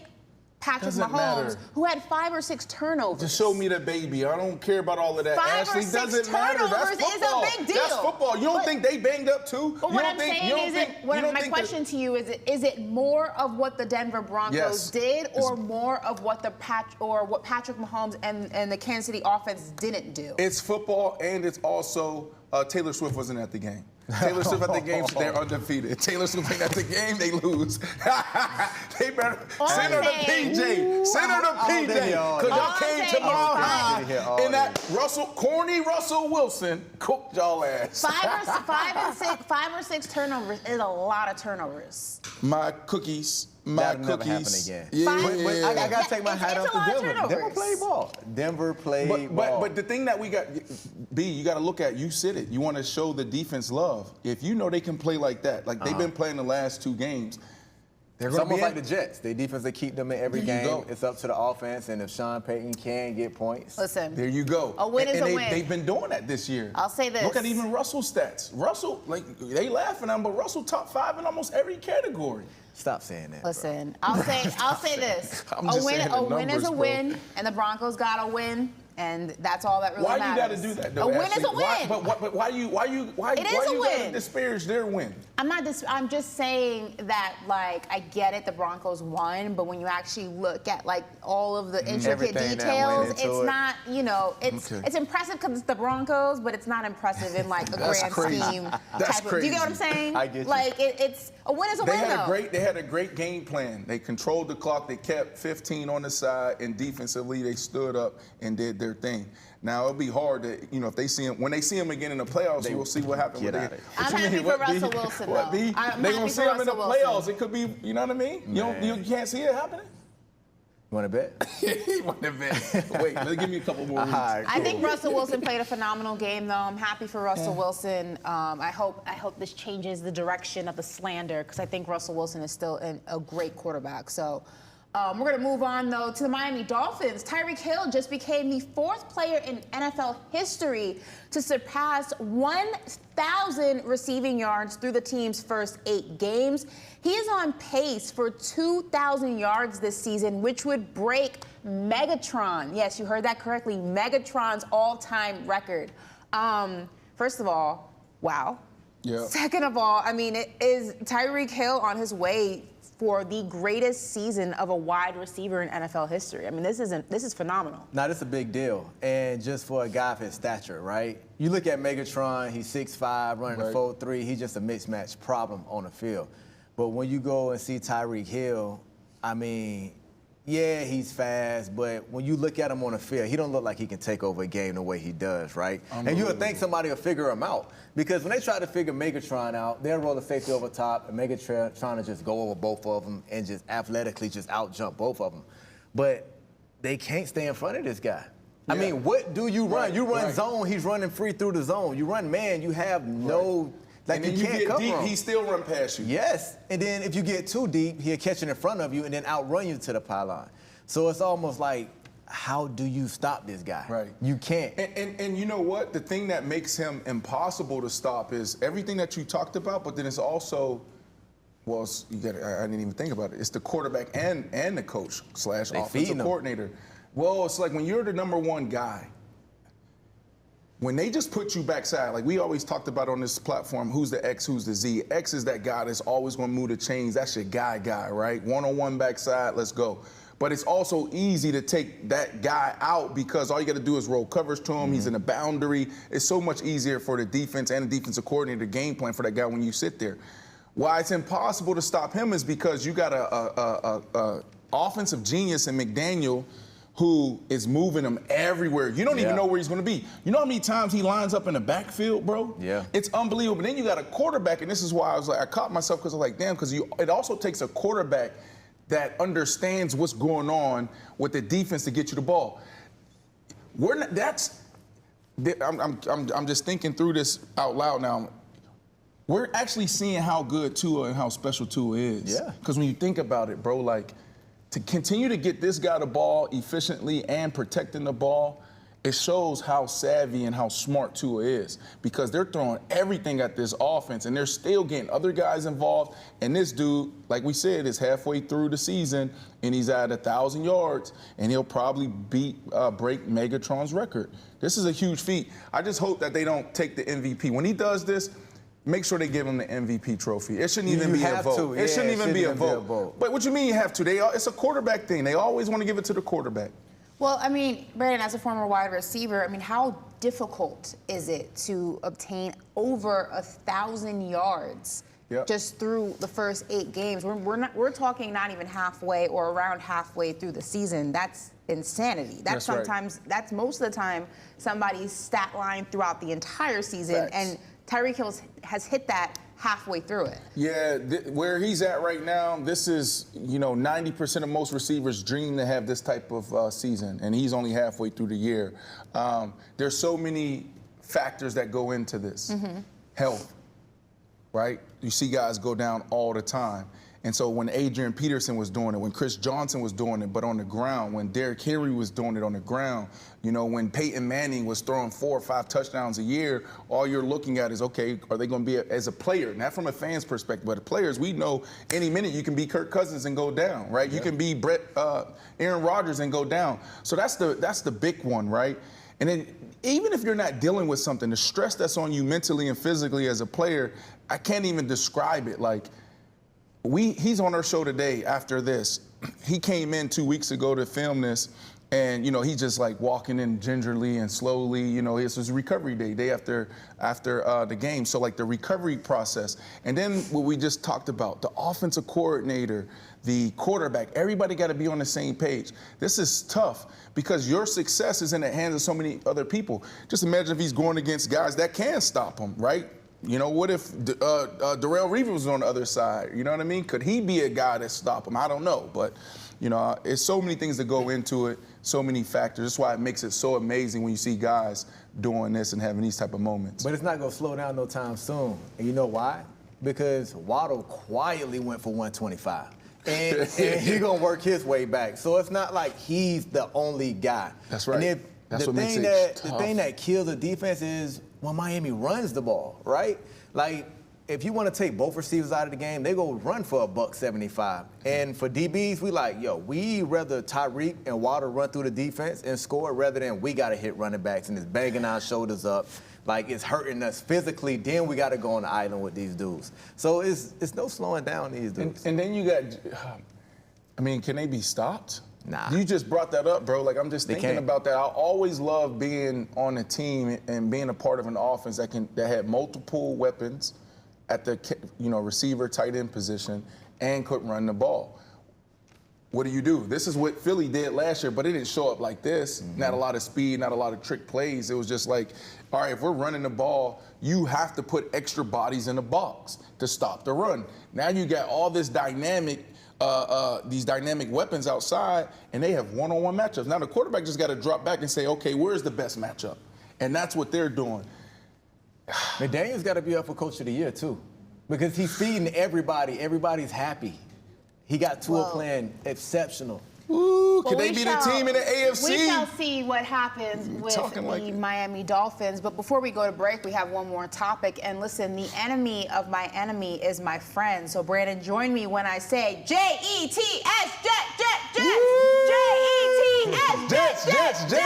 Patrick Mahomes, who had 5 or 6 turnovers. Just show me the baby. I don't care about all of that. 5 or 6 doesn't matter. That's football. Is a big deal. That's football. You don't think they banged up too? But what I'm saying is, my question to you is it more of what the Denver Broncos did, or more of what what Patrick Mahomes and the Kansas City offense didn't do? It's football, and it's also Taylor Swift wasn't at the game. Taylor Swift at the game, they're undefeated. Taylor Swift ain't at the game, they lose. They better send her to PJ. Send her to PJ. Because y'all came to Mile High and that corny Russell Wilson cooked y'all ass. 5 or 6 turnovers is a lot of turnovers. My cookies. That'll never happen again. But I got to take my hat off to Denver. Denver played ball. Denver played ball. But the thing that we got, B, you got to look at, you said it. You want to show the defense love. If you know they can play like that, like they've been playing the last 2 games, It's almost like the Jets. Their defense, they keep them in every game. Go. It's up to the offense, and if Sean Payton can get points. Listen. There you go. A win is a win. They've been doing that this year. I'll say this. Look at even Russell's stats. Russell, like, they laughing at him, but Russell top 5 in almost every category. Stop saying that. Listen, I'll say this. I'm just saying the a win is numbers, a bro. win, and the Broncos got a win. And that's all that really matters. Why you got to do that, though, A win Ashley? is a win. But why you got to disparage their win? I'm just saying that, like, I get it, the Broncos won, but when you actually look at, like, all of the intricate details, it's not, you know, it's impressive because it's the Broncos, but it's not impressive in, like, a grand scheme type of. Do you get what I'm saying? I get you. Like, it's a win is a win, though. They had a great game plan. They controlled the clock. They kept 15 on the side, and defensively they stood up and did their thing. Now it'll be hard to, you know, if they see him when they see him again in the playoffs, we'll see what happens. I'm happy for Russell Wilson, though. They're gonna see him in the playoffs. It could be, you know what I mean? You can't see it happening. You want to bet? He want to bet. Wait, give me a couple more weeks. Right, cool. I think Russell Wilson played a phenomenal game, though. I'm happy for Russell Wilson. I hope this changes the direction of the slander, because I think Russell Wilson is still a great quarterback. So we're going to move on, though, to the Miami Dolphins. Tyreek Hill just became the 4th player in NFL history to surpass 1,000 receiving yards through the team's first 8 games. He is on pace for 2,000 yards this season, which would break Megatron. Yes, you heard that correctly. Megatron's all-time record. First of all, wow. Yeah. Second of all, I mean, it is Tyreek Hill on his way for the greatest season of a wide receiver in NFL history. I mean, this is phenomenal. Now, this is a big deal. And just for a guy of his stature, right? You look at Megatron, he's 6'5", running a 4.3. He's just a mismatch problem on the field. But when you go and see Tyreek Hill, I mean, yeah, he's fast, but when you look at him on the field, he don't look like he can take over a game the way he does, right? And you would think somebody will figure him out. Because when they try to figure Megatron out, they'll roll the safety over top, and Megatron trying to just go over both of them and just athletically just out-jump both of them. But they can't stay in front of this guy. I mean, what do you run? You run zone, he's running free through the zone. You run man, you have no... Like, and then you get deep, he still run past you. Yes, and then if you get too deep, he'll catch it in front of you and then outrun you to the pylon. So it's almost like, how do you stop this guy? Right. You can't. And you know what? The thing that makes him impossible to stop is everything that you talked about, but then it's also, well, I didn't even think about it. It's the quarterback and the coach / offensive coordinator. Well, it's like when you're the number 1 guy, when they just put you backside, like we always talked about on this platform, who's the X, who's the Z. X is that guy that's always going to move the chains. That's your guy, right? One-on-one backside, let's go. But it's also easy to take that guy out because all you got to do is roll coverage to him. He's in the boundary. It's so much easier for the defense and the defensive coordinator to game plan for that guy when you sit there. Why it's impossible to stop him is because you got a offensive genius in McDaniel who is moving him everywhere. You don't even know where he's going to be. You know how many times he lines up in the backfield, bro? Yeah. It's unbelievable. But then you got a quarterback, and this is why I caught myself because I was like, damn, because it also takes a quarterback that understands what's going on with the defense to get you the ball. I'm just thinking through this out loud now. We're actually seeing how good Tua and how special Tua is. Yeah. Because when you think about it, bro, like, to continue to get this guy the ball efficiently and protecting the ball, it shows how savvy and how smart Tua is because they're throwing everything at this offense and they're still getting other guys involved. And this dude, like we said, is halfway through the season and he's at 1,000 yards and he'll probably break Megatron's record. This is a huge feat. I just hope that they don't take the MVP. When he does this, make sure they give him the MVP trophy. It shouldn't even be a vote. It shouldn't even be a vote. But what you mean you have to? It's a quarterback thing. They always want to give it to the quarterback. Well, I mean, Brandon, as a former wide receiver, I mean, how difficult is it to obtain over 1,000 yards just through the first 8 games? We're talking not even halfway or around halfway through the season. That's insanity. That's most of the time somebody's stat line throughout the entire season. And Tyreek Hill has hit that halfway through it. Yeah, where he's at right now, this is, 90% of most receivers dream to have this type of season, and he's only halfway through the year. There's so many factors that go into this. Health, right? You see guys go down all the time. And so when Adrian Peterson was doing it, when Chris Johnson was doing it, but on the ground, when Derrick Henry was doing it on the ground, you know, when Peyton Manning was throwing 4 or 5 touchdowns a year, all you're looking at is, okay, are they going to be, as a player, not from a fan's perspective, but the players, we know any minute you can be Kirk Cousins and go down, right? Yeah. You can be Aaron Rodgers and go down. So that's the big one, right? And then even if you're not dealing with something, the stress that's on you mentally and physically as a player, I can't even describe it. Like, he's on our show today after this. He came in 2 weeks ago to film this, and, you know, he's just like walking in gingerly and slowly. You know, it's his recovery day after the game. So, like, the recovery process. And then what we just talked about, the offensive coordinator, the quarterback, everybody got to be on the same page. This is tough because your success is in the hands of so many other people. Just imagine if he's going against guys that can stop him, right? You know, what if Darrelle Reeves was on the other side? You know what I mean? Could he be a guy that stop him? I don't know. But, you know, it's so many things that go into it, so many factors. That's why it makes it so amazing when you see guys doing this and having these type of moments. But it's not going to slow down no time soon. And you know why? Because Waddle quietly went for 125. And he's going to work his way back. So it's not like he's the only guy. That's right. And That's what makes it tough. The thing that kills the defense is when Miami runs the ball, right? Like, if you want to take both receivers out of the game, they go run for $175. And for DBs, we like, we rather Tyreek and Waddle run through the defense and score rather than we got to hit running backs and it's banging our shoulders up. Like, it's hurting us physically. Then we got to go on the island with these dudes. So it's no slowing down these dudes. And then you got, I mean, can they be stopped? Nah. You just brought that up, bro. Like, I'm just thinking about that. I always love being on a team and being a part of an offense that had multiple weapons at the, you know, receiver, tight end position and could run the ball. What do? This is what Philly did last year, but it didn't show up like this. Mm-hmm. Not a lot of speed, not a lot of trick plays. It was just like, all right, if we're running the ball, you have to put extra bodies in the box to stop the run. Now you got all this these dynamic weapons outside, and they have one-on-one matchups. Now the quarterback just got to drop back and say, okay, where's the best matchup? And that's what they're doing. McDaniel's got to be up for Coach of the Year, too, because he's feeding everybody. Everybody's happy. He got Tua playing exceptional. Ooh, could they be the team in the AFC? We shall see what happens with the Miami Dolphins. But before we go to break, we have one more topic. And listen, the enemy of my enemy is my friend. So, Brandon, join me when I say J-E-T-S, Jets. J-E-T-S, Jets.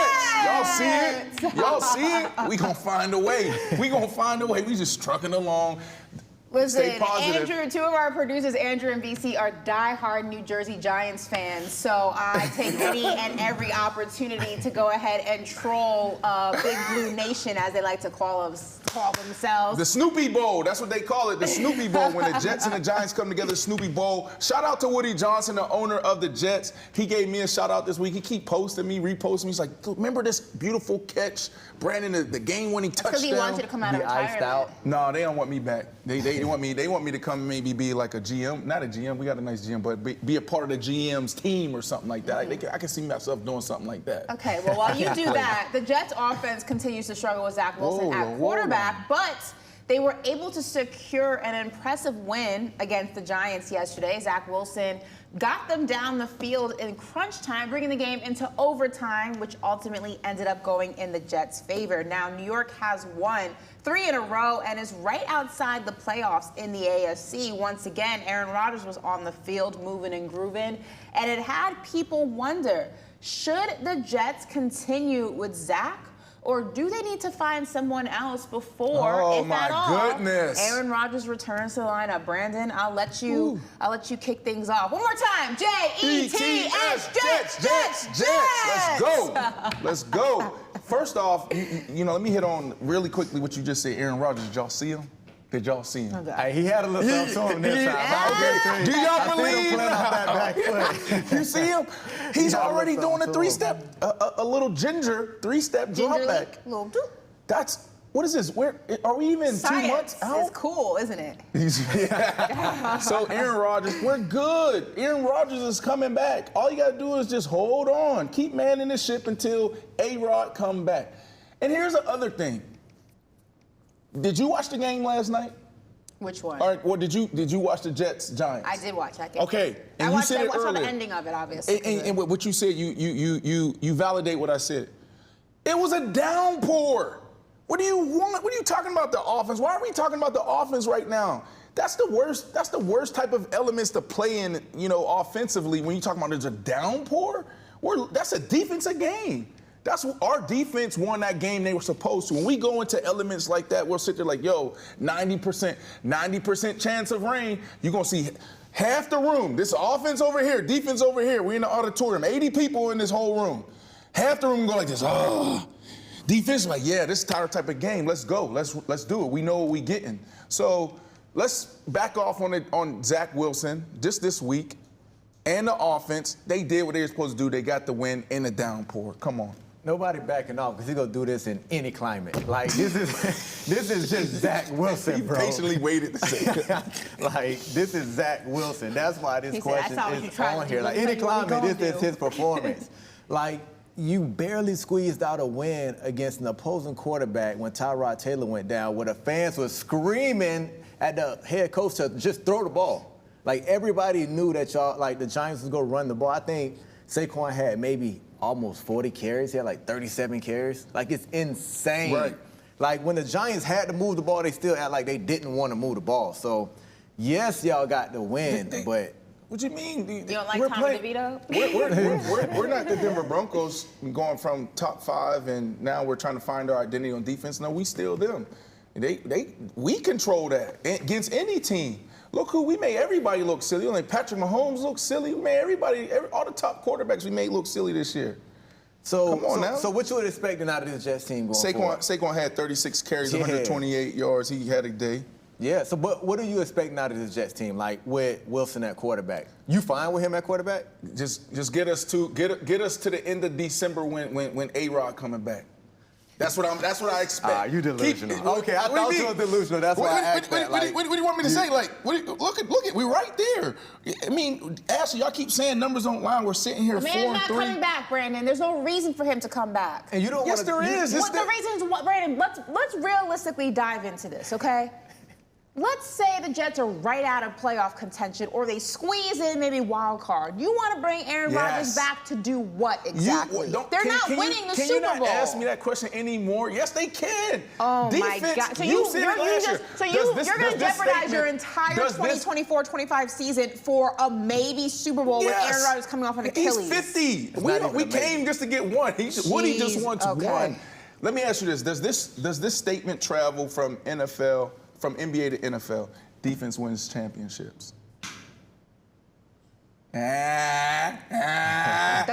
Y'all see it? We gonna find a way. We just trucking along. Listen, Andrew, 2 of our producers, Andrew and BC, are diehard New Jersey Giants fans. So I take any and every opportunity to go ahead and troll Big Blue Nation, as they like to call themselves. The Snoopy Bowl, that's what they call it, the Snoopy Bowl. When the Jets and the Giants come together, Snoopy Bowl. Shout out to Woody Johnson, the owner of the Jets. He gave me a shout out this week. He keep posting me, reposting me. He's like, remember this beautiful catch, Brandon, the game-winning touchdown? Because he wants you to come out of retirement. Iced out. No, they don't want me back. They want me to come maybe be like a GM, not a GM, we got a nice GM, but be a part of the GM's team or something like that. I can see myself doing something like that. Okay, well, while you do that, the Jets offense continues to struggle with Zach Wilson at quarterback, but they were able to secure an impressive win against the Giants yesterday. Zach Wilson got them down the field in crunch time, bringing the game into overtime, which ultimately ended up going in the Jets' favor. Now, New York has won 3 in a row and is right outside the playoffs in the AFC. Once again, Aaron Rodgers was on the field, moving and grooving, and it had people wonder, should the Jets continue with Zach? Or do they need to find someone else before, if at all, Aaron Rodgers returns to the lineup? Brandon, I'll let you kick things off. One more time. J-E-T-S, Jets. Let's go. First off, you know, let me hit on really quickly what you just said. Aaron Rodgers, did y'all see him? Did y'all see him? Okay. He had a little something on this side. Do y'all believe? You see him? He's already doing a 3-step, a little ginger 3-step drop back. That's, what is this? Where are we even 2 months out? It's cool, isn't it? So Aaron Rodgers, we're good. Aaron Rodgers is coming back. All you gotta do is just hold on, keep manning the ship until A-Rod come back. And here's the other thing. Did you watch the game last night? Which one? All right. Well, did you watch the Jets Giants? I did watch that game. Okay. And I watched the ending of it, obviously. And what you said, you validate what I said. It was a downpour. What do you want? What are you talking about the offense? Why are we talking about the offense right now? That's the worst. That's the worst type of elements to play in, offensively. When you talk about there's a downpour, that's a defensive game. That's our defense won that game they were supposed to. When we go into elements like that, we'll sit there like, 90% chance of rain. You're gonna see half the room. This offense over here, defense over here. We're in the auditorium, 80 people in this whole room. Half the room go like this. Defense like, yeah, this is our type of game. Let's go. Let's do it. We know what we're getting. So let's back off on Zach Wilson just this week. And the offense, they did what they were supposed to do. They got the win in the downpour. Come on. Nobody backing off because he's gonna do this in any climate. Like this is just Zach Wilson, bro. He patiently waited to say like this is Zach Wilson. That's why this question is on here. Like any climate, this is his performance. Like you barely squeezed out a win against an opposing quarterback when Tyrod Taylor went down, where the fans were screaming at the head coach to just throw the ball. Like everybody knew that the Giants was gonna run the ball. I think Saquon had maybe almost 40 carries. He had like 37 carries. Like, it's insane. Right. Like, when the Giants had to move the ball, they still act like they didn't want to move the ball. So, yes, y'all got the win, but... What do you mean? You don't like Tommy DeVito? We're not the Denver Broncos going from top 5 and now we're trying to find our identity on defense. No, we still them. We control that against any team. Look who we made everybody look silly. Like Patrick Mahomes look silly. We made all the top quarterbacks we made look silly this year. So, come on now. So what you would expecting out of this Jets team going forward? Saquon had 36 carries, 128 yards. He had a day. Yeah, so what are you expecting out of this Jets team, like with Wilson at quarterback? You fine with him at quarterback? Just get us to the end of December when A-Rod coming back. That's what I expect. You delusional. Okay, I thought you were delusional. That's why I asked that. What do you want me to say? Like, look at, we're right there. I mean, Ashley, y'all keep saying numbers don't lie. We're sitting here 4-3. The man's not coming back, Brandon. There's no reason for him to come back. And you don't. Yes, there is. What the reasons? Brandon? Let's realistically dive into this, okay? Let's say the Jets are right out of playoff contention, or they squeeze in maybe wild card. You want to bring Aaron Rodgers back to do what exactly? They're not winning the Super Bowl. Can you not ask me that question anymore? Yes, they can. Oh, my God. So you're going to jeopardize your entire 2024-25 season for a maybe Super Bowl with Aaron Rodgers coming off an Achilles. He's 50. We came just to get one. Woody just wants one. Let me ask you this. Does this statement travel from NBA to NFL? Defense wins championships. Does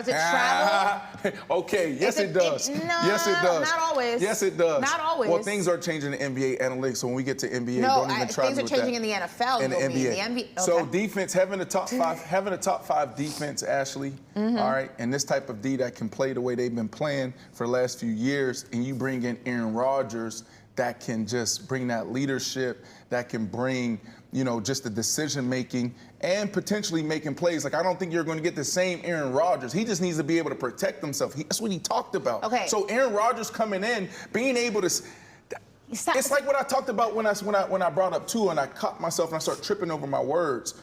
it travel? Okay, yes it does. Yes it does. Not always. Yes it does. Not always. Well, things are changing in NBA analytics, so when we get to NBA, don't even try to things are changing in the NFL. In the NBA. Okay. So defense, having a top 5 defense, Ashley, all right, and this type of D that can play the way they've been playing for the last few years, and you bring in Aaron Rodgers that can just bring that leadership, that can bring, just the decision-making and potentially making plays. Like, I don't think you're going to get the same Aaron Rodgers. He just needs to be able to protect himself. That's what he talked about. Okay. So Aaron Rodgers coming in, being able to... It's like what I talked about when I brought up Tua and I caught myself and I started tripping over my words.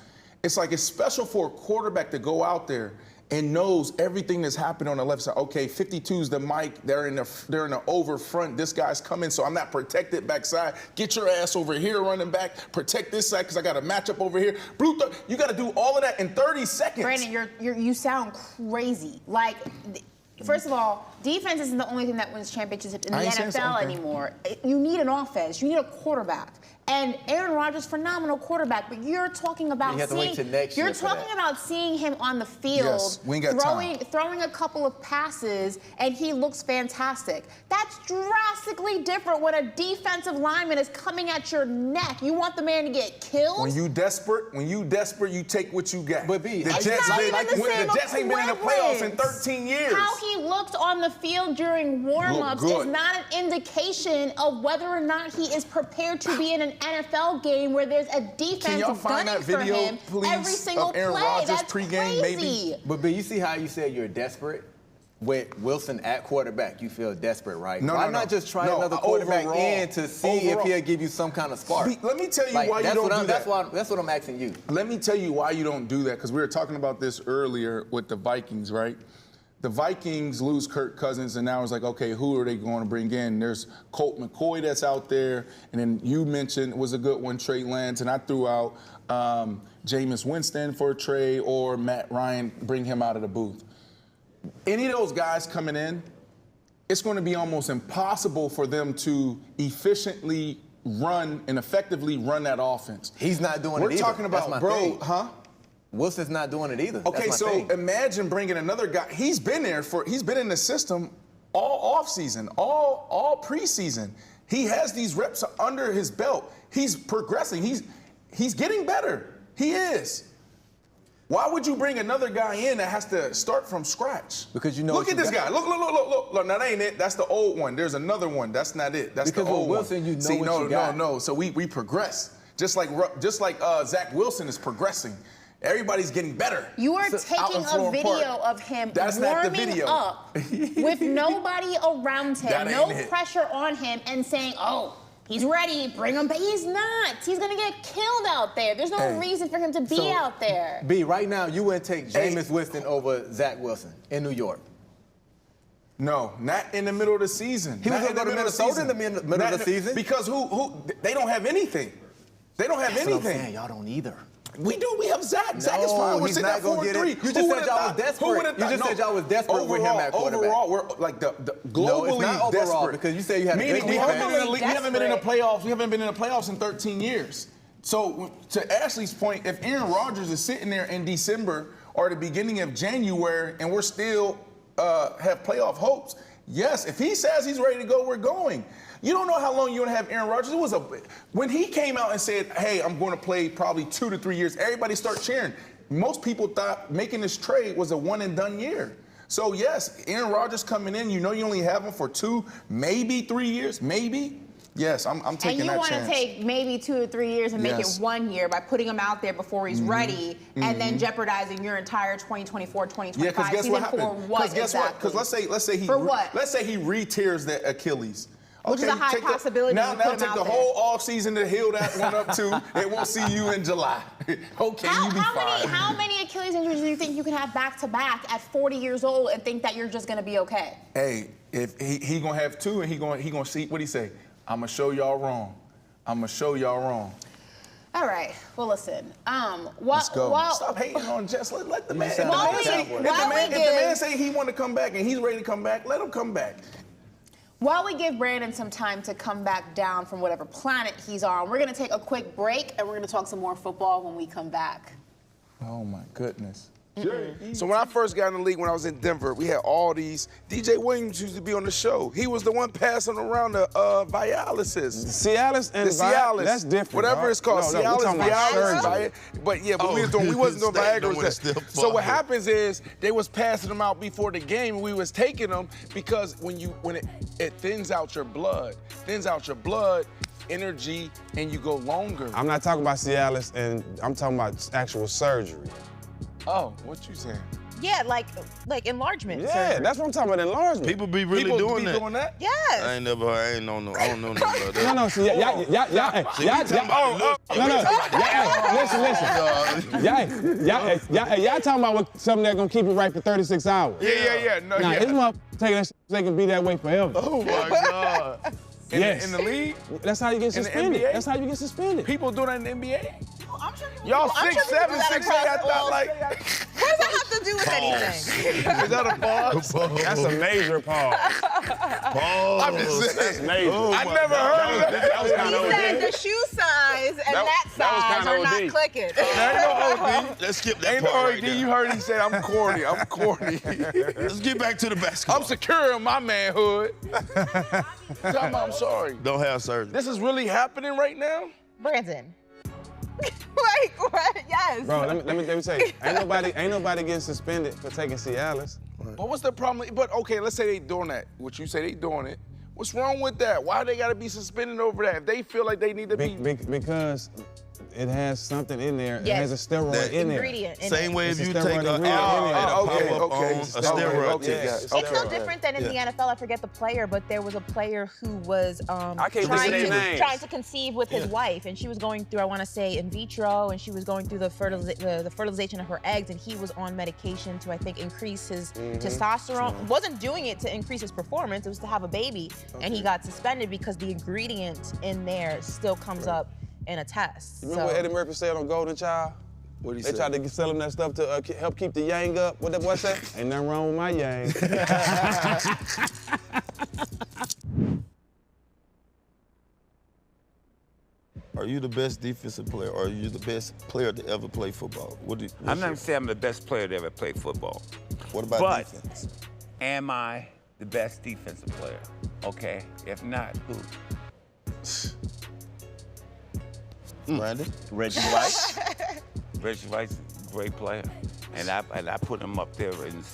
It's like it's special for a quarterback to go out there and knows everything that's happening on the left side. Okay, 52's the mic. They're in the over front. This guy's coming, so I'm not protected backside. Get your ass over here, running back. Protect this side because I got a matchup over here. You got to do all of that in 30 seconds. Brandon, you sound crazy. Like, first of all, defense isn't the only thing that wins championships in the NFL anymore. You need an offense. You need a quarterback. And Aaron Rodgers, phenomenal quarterback, but you're talking about seeing him on the field, throwing a couple of passes, and he looks fantastic. That's drastically different when a defensive lineman is coming at your neck. You want the man to get killed? When you desperate, you take what you got. But the Jets ain't been in the playoffs in 13 years. How he looked on the field during warm-ups is not an indication of whether or not he is prepared to be in an NFL game where there's a defense gunning for him every single play. That's pregame, crazy. But you see how you said you're desperate? with Wilson at quarterback, you feel desperate, right? Why not just try another quarterback in to see if he'll give you some kind of spark? Let me tell you why you don't do that. That's what I'm asking you. Let me tell you why you don't do that, because we were talking about this earlier with the Vikings, right? The Vikings lose Kirk Cousins, and now it's like, okay, who are they going to bring in? There's Colt McCoy that's out there, and then you mentioned was a good one, Trey Lance, and I threw out Jameis Winston for Trey or Matt Ryan, bring him out of the booth. Any of those guys coming in, it's going to be almost impossible for them to efficiently run and effectively run that offense. He's not doing it either. We're talking about, bro, huh? Wilson's not doing it either. Okay, so imagine bringing another guy. He's been in the system all offseason, all preseason. He has these reps under his belt. He's progressing. He's getting better. He is. Why would you bring another guy in that has to start from scratch? Because you know. Look at this guy. Look. Now that ain't it. That's the old one. There's another one. That's not it. That's the old Wilson, one. You know what you got. No. So we progress. Just like Zach Wilson is progressing. Everybody's getting better. You are taking a video of him warming up with nobody around him, no pressure on him, and saying, "Oh, he's ready. Bring him." But he's not. He's gonna get killed out there. There's no reason for him to be out there. B, right now you wouldn't take Jameis Winston over Zach Wilson in New York. No, not in the middle of the season. He was going to go to Minnesota in the middle of the season. Because they don't have anything. They don't have anything. What I'm saying. Y'all don't either. We do. We have Zach. No, Zach is fine. We're sitting at 4-3. You just said y'all was desperate. You just said y'all was desperate with him at quarterback. Overall, we're like the globally it's not desperate. overall, because you say you had a great we haven't been in the playoffs. We haven't been in the playoffs in 13 years. So to Ashley's point, if Aaron Rodgers is sitting there in December or the beginning of January and we're still have playoff hopes, yes, if he says he's ready to go, we're going. You don't know how long you're going to have Aaron Rodgers. When he came out and said, hey, I'm going to play probably 2 to 3 years, everybody started cheering. Most people thought making this trade was a one-and-done year. So, yes, Aaron Rodgers coming in, you know you only have him for 2, maybe 3 years, maybe. Yes, I'm taking that chance. And you want to take maybe 2 or 3 years and make it 1 year by putting him out there before he's ready and then jeopardizing your entire 2024, 2025 season for what? Because guess what? Because let's say he re-tears the Achilles. Which is a high possibility. Now take the whole off season to heal that one up too. It won't see you in July. Okay, you be fine. How many Achilles injuries do you think you can have back to back at 40 years old and think that you're just gonna be okay? Hey, if he gonna have 2 and he gonna see what he say. I'm gonna show y'all wrong. I'm gonna show y'all wrong. All right. Well, listen. Let's go. Stop hating on Jess. Let the man. If the man say he want to come back and he's ready to come back, let him come back. While we give Brandon some time to come back down from whatever planet he's on, we're going to take a quick break, and we're going to talk some more football when we come back. Oh, my goodness. So when I first got in the league, when I was in Denver, we had all these. DJ Williams used to be on the show. He was the one passing around the Vialis. Cialis and Vialis, that's different. Whatever it's called, Cialis, Vialis. But we wasn't doing Viagra. So what happens is they was passing them out before the game. We was taking them because when it thins out your blood, energy, and you go longer. I'm not talking about Cialis, and I'm talking about actual surgery. Oh, what you saying? Yeah, like enlargement. Yeah, surgery. that's what I'm talking about, enlargement. People be really doing that? Yes. I ain't know nothing about that. No, see, y'all talking about something that's gonna keep it right for 36 hours. Yeah. No, now, this motherfucker taking that shit, they can be that way forever. Oh, my God. In the league? That's how you get suspended. That's how you get suspended. People do that in the NBA? Y'all 6'7", 6'8", I thought like. What does that have to do with anything? Is that a pause? That's a major pause. I'm just saying. That's major. I never heard of that. That was kind of He said the shoe size and that size are not clicking. Ain't no OD. Let's skip that Ain't no part OD. right there. You heard he said, I'm corny. Let's get back to the basketball. I'm secure in my manhood. Tell me I'm sorry. Don't have surgery. This is really happening right now? Brandon. Like what? Yes. Bro, let me say, ain't nobody getting suspended for taking Cialis. But what's the problem? But okay, let's say they doing that. What you say they doing it. What's wrong with that? Why they gotta be suspended over that? If they feel like they need to be. Because it has something in there. Yes. It has a steroid in there. Ingredient in Same it. way It's if a you steroid take a ingredient in there. okay. a steroid. Okay, Yeah. It's no different than in the NFL. I forget the player, but there was a player who was I can't think of their names. trying to conceive with his wife, and she was going through, I want to say, in vitro, and she was going through the fertilization of her eggs, and he was on medication to, I think, increase his testosterone. Wasn't doing it to increase his performance. It was to have a baby, and he got suspended because the ingredient in there still comes up in a test. You remember what Eddie Murphy said on Golden Child? What did he They say? tried to sell him that stuff to help keep the yang up. What that boy say? Ain't nothing wrong with my yang. Are you the best defensive player, or are you the best player to ever play football? I'm not saying I'm the best player to ever play football. What about defense? Am I the best defensive player? Okay. If not, who? Brandon? Reggie White. Reggie White's a great player, and I put him up there in the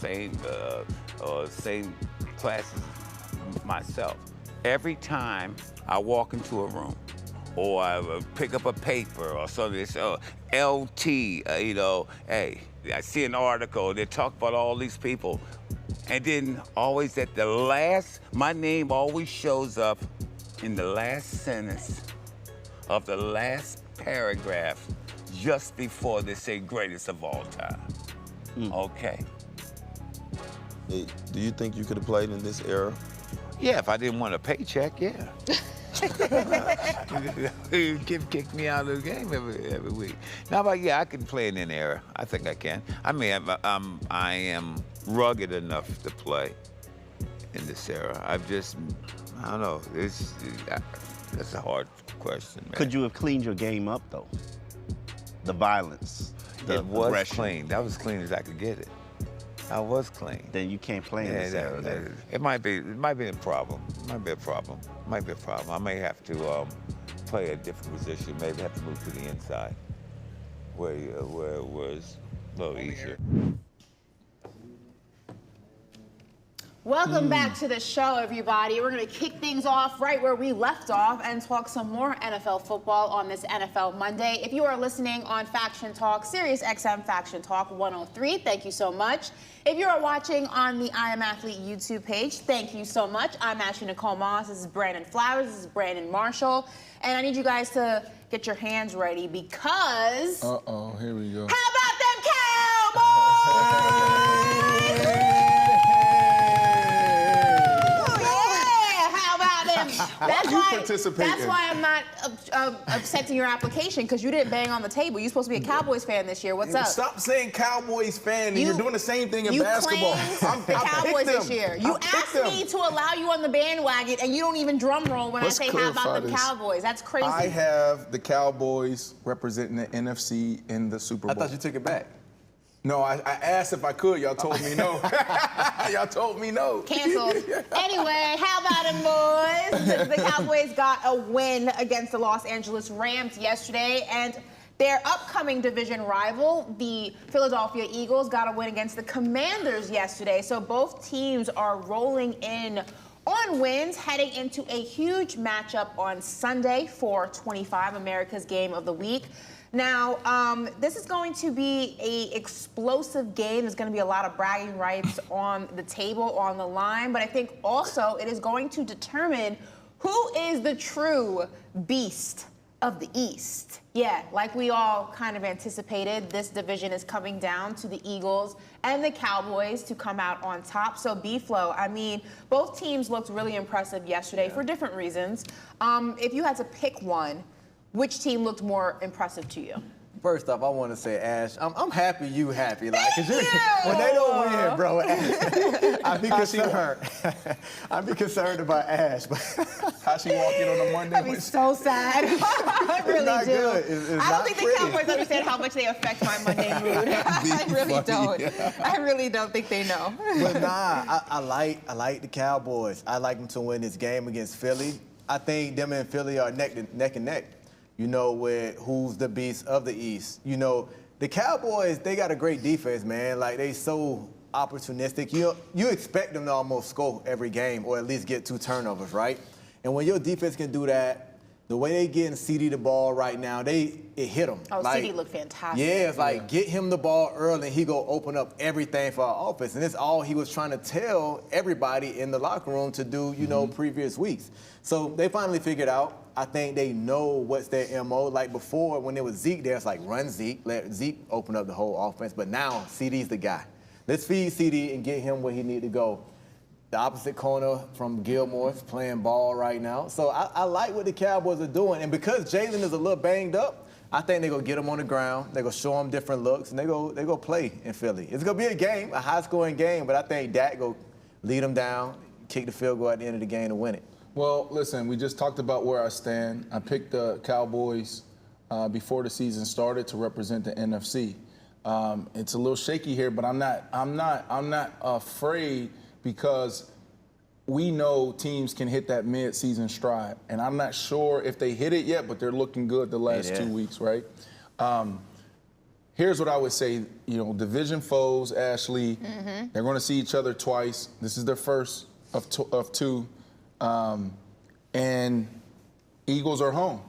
same class as myself. Every time I walk into a room, or I pick up a paper or something, they say, oh, LT, hey, I see an article, they talk about all these people, and then always at the last, my name always shows up in the last sentence of the last paragraph, just before they say greatest of all time. Okay. Hey, do you think you could have played in this era? Yeah, if I didn't want a paycheck, yeah. Kick me out of the game every week. Now, but yeah, I can play in an era. I think I can. I mean, I am rugged enough to play in this era. I don't know. That's a hard question, man. Could you have cleaned your game up, though? The violence, the aggression. Clean. That was clean as I could get it. I was clean. Then you can't play in this era. It might be a problem. It might be a problem. I may have to play a different position. Maybe have to move to the inside, where it was a little easier. Welcome back to the show, everybody. We're going to kick things off right where we left off and talk some more NFL football on this NFL Monday. If you are listening on Faction Talk, Sirius XM Faction Talk 103, thank you so much. If you are watching on the I Am Athlete YouTube page, thank you so much. I'm Ashley Nicole Moss. This is Brandon Flowers. This is Brandon Marshall. And I need you guys to get your hands ready because... Uh-oh, here we go. How about them Cowboys? That's why I'm not accepting your application, because you didn't bang on the table. You're supposed to be a Cowboys fan this year. What's up? Stop saying Cowboys fan, and you're doing the same thing in basketball. You the Cowboys this year. You asked me to allow you on the bandwagon, and you don't even drum roll when I say, how about the Cowboys? That's crazy. I have the Cowboys representing the NFC in the Super Bowl. I thought you took it back. No, I asked if I could. Y'all told me no. Y'all told me no. Canceled. Anyway, how about it, boys? The Cowboys got a win against the Los Angeles Rams yesterday, and their upcoming division rival, the Philadelphia Eagles, got a win against the Commanders yesterday. So both teams are rolling in on wins, heading into a huge matchup on Sunday for 25, America's Game of the Week. Now, this is going to be an explosive game. There's going to be a lot of bragging rights on the table, on the line. But I think also it is going to determine who is the true beast of the East. Yeah, like we all kind of anticipated, this division is coming down to the Eagles and the Cowboys to come out on top. So, B-Flow, I mean, both teams looked really impressive yesterday for different reasons. If you had to pick one, which team looked more impressive to you? First off, I want to say, Ash, I'm happy you happy. Like, cause when they don't win, bro, I be concerned. I be concerned about Ash. How she walk in on a Monday? I'd be so sad. I really not do. Good. It's I don't think the Cowboys understand how much they affect my Monday mood. I really don't. I really don't think they know. But nah, I like the Cowboys. I like them to win this game against Philly. I think them and Philly are neck and neck. You know, with who's the beast of the East. You know, the Cowboys, they got a great defense, man. Like, they so opportunistic. You expect them to almost score every game or at least get 2 turnovers, right? And when your defense can do that, the way they getting CD the ball right now, it hit them. Oh, CD looked fantastic. Yeah, it's like get him the ball early and he go open up everything for our offense. And it's all he was trying to tell everybody in the locker room to do, previous weeks. So they finally figured out. I think they know what's their MO. Like before, when it was Zeke there, it's like run Zeke, let Zeke open up the whole offense. But now CD's the guy. Let's feed CD and get him where he need to go. The opposite corner from Gilmore's playing ball right now. So I like what the Cowboys are doing. And because Jalen is a little banged up, I think they're going to get him on the ground. They're going to show him different looks, and they're going to play in Philly. It's going to be a game, a high-scoring game, but I think Dak will lead them down, kick the field goal at the end of the game to win it. Well, listen, we just talked about where I stand. I picked the Cowboys before the season started to represent the NFC. It's a little shaky here, but I'm not afraid because we know teams can hit that mid-season stride, and I'm not sure if they hit it yet, but they're looking good the last 2 weeks, right? Here's what I would say, division foes, Ashley, they're going to see each other twice. This is their first of two. And Eagles are home.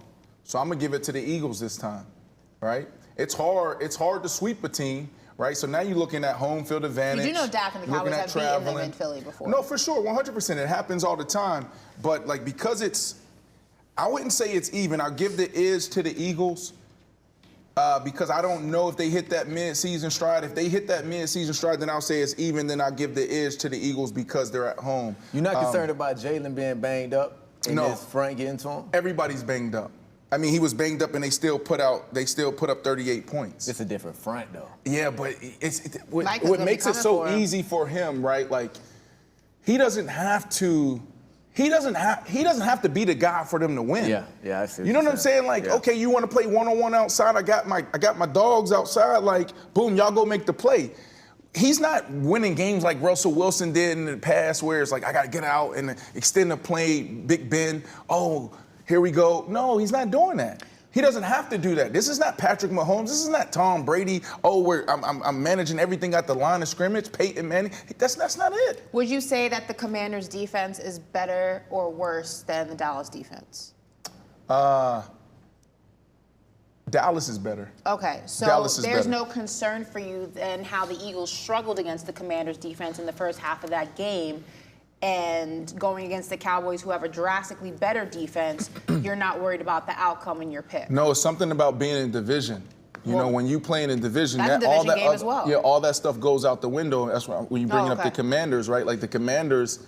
So I'm going to give it to the Eagles this time, right? It's hard to sweep a team, right? So now you're looking at home field advantage. You do know Dak and the Cowboys have beaten them in Philly before. No, for sure, 100%. It happens all the time. But, because I wouldn't say it's even. I'll give the edge to the Eagles because I don't know if they hit that mid-season stride. If they hit that mid-season stride, then I'll say it's even. Then I'll give the edge to the Eagles because they're at home. You're not concerned about Jalen being banged up and his front getting to him? Everybody's banged up. I mean, he was banged up and they still put up 38 points. It's a different front, though. Yeah, but what makes it so easy for him, right? Like, he doesn't have to be the guy for them to win. Yeah, I see. You know what I'm saying? Like, okay, you want to play one-on-one outside? I got my dogs outside. Like, boom, y'all go make the play. He's not winning games like Russell Wilson did in the past, where it's like, I got to get out and extend the play, Big Ben. Oh, here we go. No, he's not doing that. He doesn't have to do that. This is not Patrick Mahomes. This is not Tom Brady. Oh, I'm managing everything at the line of scrimmage. Peyton Manning. That's not it. Would you say that the Commanders' defense is better or worse than the Dallas defense? Dallas is better. Okay, so there's no concern for you then how the Eagles struggled against the Commanders' defense in the first half of that game, and going against the Cowboys, who have a drastically better defense, you're not worried about the outcome in your pick? No, it's something about being in division. You know, when you play in a division, all that game as well. Yeah, all that stuff goes out the window. That's why when you bring up the Commanders, right? Like the Commanders,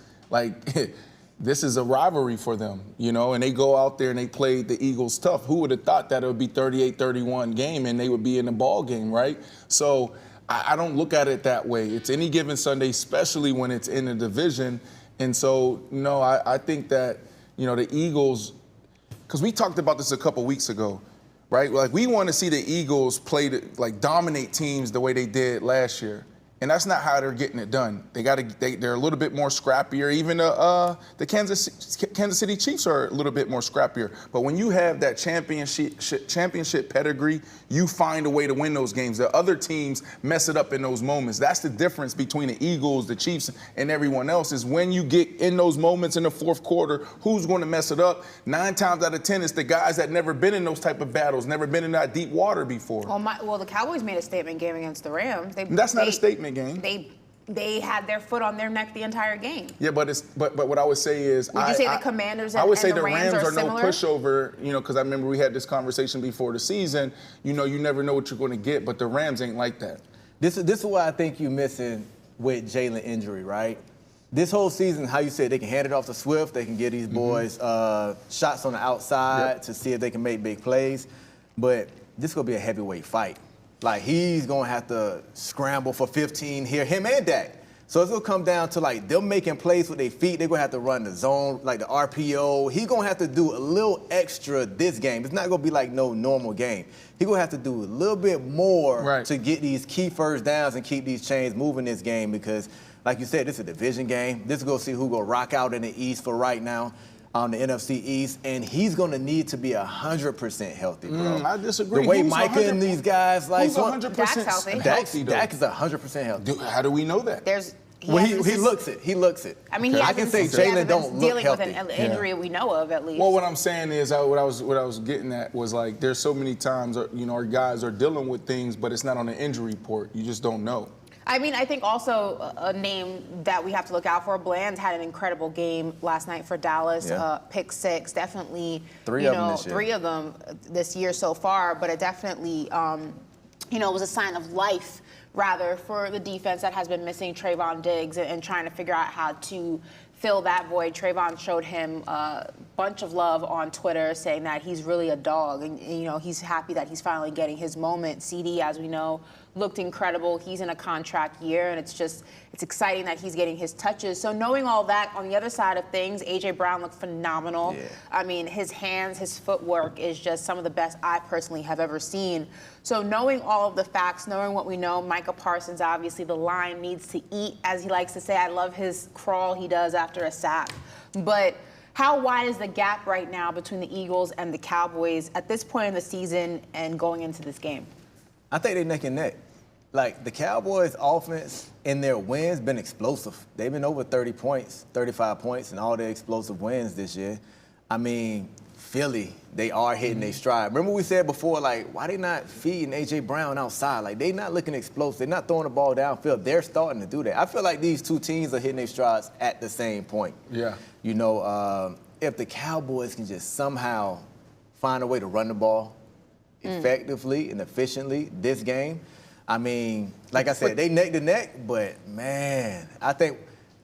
this is a rivalry for them, and they go out there and they play the Eagles tough. Who would have thought that it would be 38-31 game and they would be in the ball game, right? So I don't look at it that way. It's any given Sunday, especially when it's in a division. And so, no, I think that, the Eagles, because we talked about this a couple weeks ago, right? Like, we want to see the Eagles dominate teams the way they did last year. And that's not how they're getting it done. They're a little bit more scrappier. Even the Kansas City Chiefs are a little bit more scrappier. But when you have that championship pedigree, you find a way to win those games. The other teams mess it up in those moments. That's the difference between the Eagles, the Chiefs, and everyone else, is when you get in those moments in the fourth quarter, who's going to mess it up? 9 times out of 10, it's the guys that never been in those type of battles, never been in that deep water before. Well, the Cowboys made a statement game against the Rams. That's not a statement game. They had their foot on their neck the entire game. Yeah, but what I would say is, would you say the Commanders and the Rams are no pushover, because I remember we had this conversation before the season. You never know what you're going to get, but the Rams ain't like that. This is what I think you're missing with Jalen injury, right? This whole season, how you said, they can hand it off to Swift, they can get these boys shots on the outside to see if they can make big plays, but this is going to be a heavyweight fight. Like, he's going to have to scramble for 15 here, him and Dak. So it's going to come down to, them making plays with their feet. They're going to have to run the zone, the RPO. He's going to have to do a little extra this game. It's not going to be like no normal game. He's going to have to do a little bit more to get these key first downs and keep these chains moving this game because, like you said, this is a division game. This is going to see who's going to rock out in the East for right now. On the NFC East, and he's going to need to be 100% healthy, bro. I disagree. The way Micah and these guys, who's 100% Dak's healthy. Dak is 100% healthy. How do we know that? There's He looks it. He looks it. I mean, I can say Jalen don't look dealing healthy. with an injury we know of, at least. Well, what I'm saying is, what I was getting at was like, there's so many times, our guys are dealing with things, but it's not on the injury report. You just don't know. I mean, I think also a name that we have to look out for. Bland's had an incredible game last night for Dallas. Pick 6, definitely. Three of them this year so far, but it definitely, was a sign of life, rather, for the defense that has been missing Trayvon Diggs and trying to figure out how to fill that void. Trayvon showed him a bunch of love on Twitter, saying that he's really a dog, and he's happy that he's finally getting his moment. CD, as we know, looked incredible. He's in a contract year, and it's exciting that he's getting his touches. So knowing all that, on the other side of things, A.J. Brown looked phenomenal. Yeah. I mean, his hands, his footwork is just some of the best I personally have ever seen. So knowing all of the facts, knowing what we know, Micah Parsons, obviously the line needs to eat, as he likes to say. I love his crawl he does after a sack. But how wide is the gap right now between the Eagles and the Cowboys at this point in the season and going into this game? I think they're neck and neck. Like, the Cowboys' offense in their wins been explosive. They've been over 30 points, 35 points in all their explosive wins this year. I mean, Philly, they are hitting their stride. Remember we said before, like, why they not feeding A.J. Brown outside? Like, they not looking explosive. They're not throwing the ball downfield. They're starting to do that. I feel like these two teams are hitting their strides at the same point. Yeah. If the Cowboys can just somehow find a way to run the ball effectively and efficiently this game, I mean, like I said, they neck to neck, but, man, I think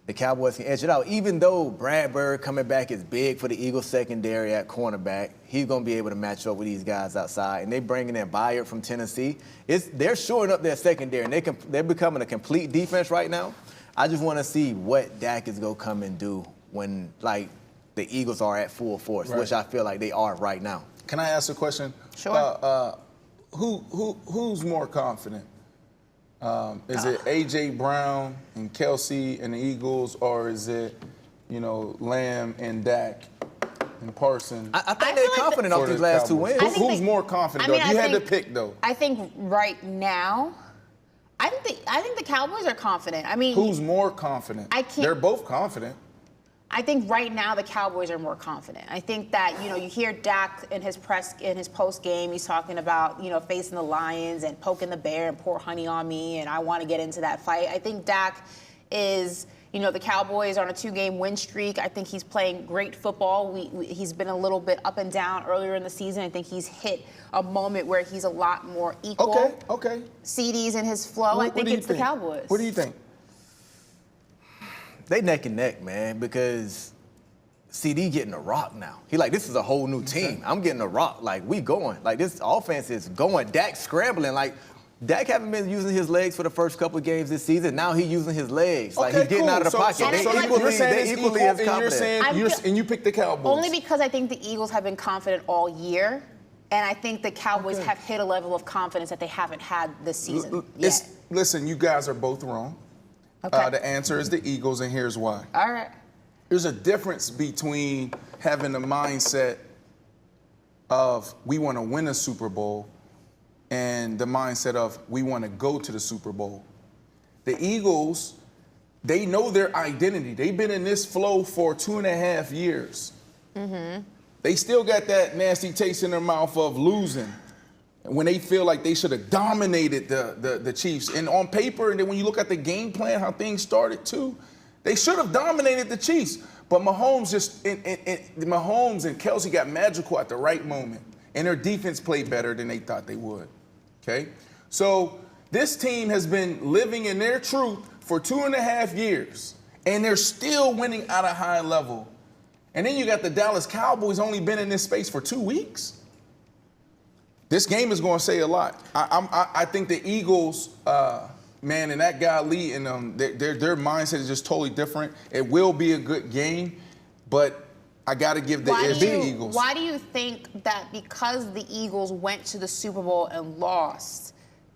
the Cowboys can edge it out. Even though Bradbury coming back is big for the Eagles secondary at cornerback, he's going to be able to match up with these guys outside. And they bringing in Byard from Tennessee. They're shoring up their secondary, and they're becoming a complete defense right now. I just want to see what Dak is going to come and do when, like, the Eagles are at full force, which I feel like they are right now. Can I ask a question? Sure. Who's more confident? Is it A.J. Brown and Kelsey and the Eagles, or is it, Lamb and Dak and Parsons? I think they're confident off these last two wins. Who's more confident, though? If you had to pick, though. I think right now, I think the Cowboys are confident. I mean, who's more confident? They're both confident. I think right now the Cowboys are more confident. I think that, you hear Dak in his post game, he's talking about, facing the Lions and poking the bear and pour honey on me and I want to get into that fight. I think Dak is, the Cowboys are on a 2-game win streak. I think he's playing great football. He's been a little bit up and down earlier in the season. I think he's hit a moment where he's a lot more equal. Okay. CD's in his flow. I think it's the Cowboys. What do you think? They neck and neck, man, because CD getting a rock now. He like, this is a whole new team. I'm getting a rock. Like, we going. Like, this offense is going. Dak scrambling. Like, Dak haven't been using his legs for the first couple of games this season. Now he's using his legs. Like, he's getting out of the pocket. They equally as confident. And you picked the Cowboys. Only because I think the Eagles have been confident all year. And I think the Cowboys have hit a level of confidence that they haven't had this season yet. Listen, you guys are both wrong. Okay. The answer is the Eagles, and here's why. All right. There's a difference between having the mindset of we want to win a Super Bowl and the mindset of we want to go to the Super Bowl. The Eagles, they know their identity. They've been in this flow for 2.5 years. Mm-hmm. They still got that nasty taste in their mouth of losing when they feel like they should have dominated the Chiefs. And on paper, and then when you look at the game plan, how things started too, they should have dominated the Chiefs. But Mahomes Mahomes and Kelsey got magical at the right moment. And their defense played better than they thought they would. Okay? So this team has been living in their truth for 2.5 years. And they're still winning at a high level. And then you got the Dallas Cowboys only been in this space for 2 weeks. This game is going to say a lot. I think the Eagles, man, and that guy Lee and their mindset is just totally different. It will be a good game, but I got to give the edge to the Eagles. Why do you think that because the Eagles went to the Super Bowl and lost,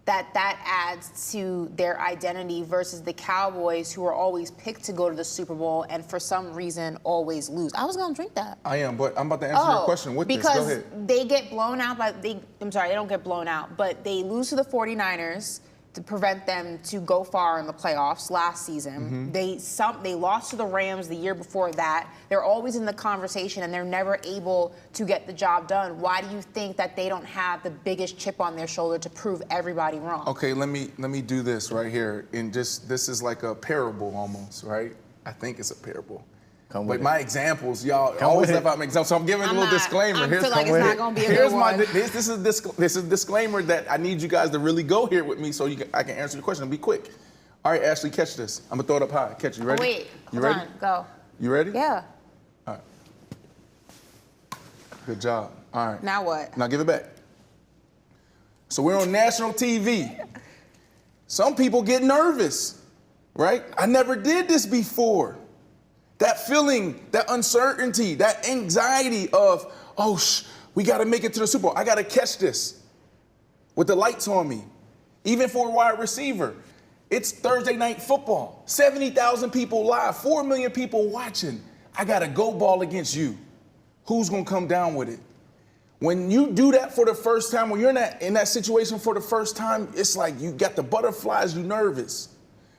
that adds to their identity versus the Cowboys, who are always picked to go to the Super Bowl and for some reason always lose? I was going to drink that. I am, but I'm about to answer your question with this. Go ahead. Because they get blown out they don't get blown out, but they lose to the 49ers. to prevent them to go far in the playoffs last season. They lost to the Rams the year before that. They're always in the conversation, and they're never able to get the job done. Why do you think that they don't have the biggest chip on their shoulder to prove everybody wrong? Okay, let me do this right here. And just this is like a parable almost, right? I think it's a parable. But my examples, y'all always have out examples. So I'm giving a little disclaimer. I feel like it's not going to be a good one. This is a disclaimer that I need you guys to really go here with me so I can answer your question and be quick. All right, Ashley, catch this. I'm going to throw it up high. Catch it. You ready? Oh, wait. You ready? On, go. You ready? Yeah. All right. Good job. All right. Now what? Now give it back. So we're on national TV. Some people get nervous, right? I never did this before. That feeling, that uncertainty, that anxiety of, we got to make it to the Super Bowl. I got to catch this with the lights on me. Even for a wide receiver, it's Thursday night football. 70,000 people live, 4 million people watching. I got to go ball against you. Who's going to come down with it? When you do that for the first time, when you're in that situation for the first time, it's like you got the butterflies, you're nervous.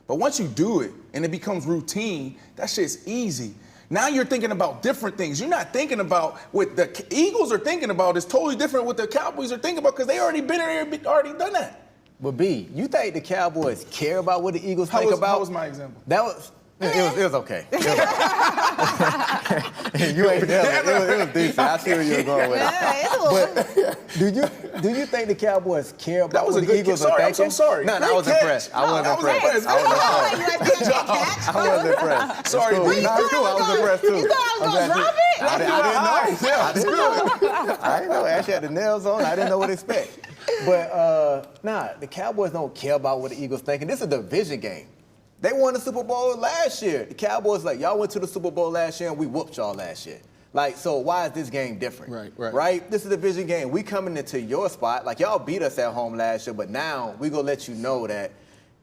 But once you do it and it becomes routine, that shit's easy. Now you're thinking about different things. You're not thinking about what the Eagles are thinking about is totally different what the Cowboys are thinking about because they already been there, already done that. But B, you think the Cowboys care about what the Eagles think about? How was my example? That was. It was okay. You ain't never. It was decent. I see where you were going with it. But do you think the Cowboys care about what the Eagles are thinking? I'm so sorry. No, I was impressed. I wasn't impressed. I wasn't impressed. Sorry, cool. B. I was impressed too. You thought I was going to drop it? I didn't know. I didn't know. Ashley had the nails on. I didn't know what to expect. But the Cowboys don't care about what the Eagles thinking. This is a division game. They won the Super Bowl last year. The Cowboys, y'all went to the Super Bowl last year and we whooped y'all last year. So why is this game different? Right? This is a division game. We coming into your spot. Y'all beat us at home last year, but now we gonna let you know that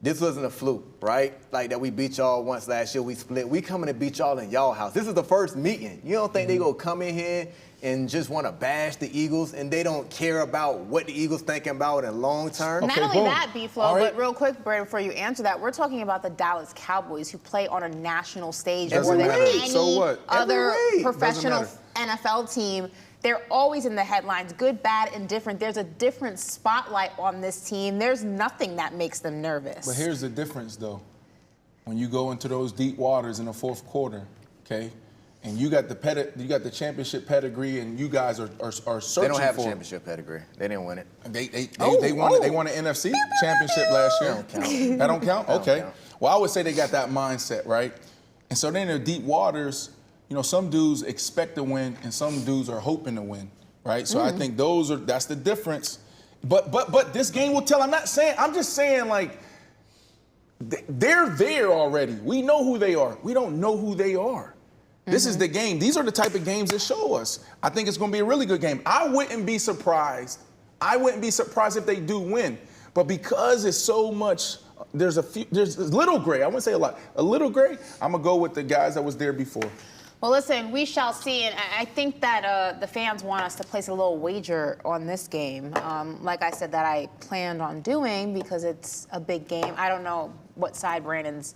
this wasn't a fluke, right? That we beat y'all once last year, we split. We coming to beat y'all in y'all house. This is the first meeting. You don't think they gonna come in here and just want to bash the Eagles, and they don't care about what the Eagles thinking about in long term? Not only that, B-Flow, but real quick, Brandon, before you answer that, we're talking about the Dallas Cowboys who play on a national stage more than any other professional NFL team. They're always in the headlines, good, bad, and different. There's a different spotlight on this team. There's nothing that makes them nervous. But here's the difference, though. When you go into those deep waters in the fourth quarter, okay, and you got the championship pedigree, and you guys are searching for. They don't have a championship pedigree. They didn't win it. They won an NFC championship last year. That don't count. That don't count? Okay. Count. Well, I would say they got that mindset, right? And so then in the deep waters, some dudes expect to win, and some dudes are hoping to win, right? So I think that's the difference. But this game will tell. I'm just saying they're there already. We know who they are. We don't know who they are. This is the game. These are the type of games that show us. I think it's going to be a really good game. I wouldn't be surprised. If they do win. But because it's so much, there's a little gray. I wouldn't say a lot. A little gray. I'm going to go with the guys that was there before. Well, listen, we shall see. And I think that the fans want us to place a little wager on this game. Like I said, that I planned on doing because it's a big game. I don't know what side Brandon's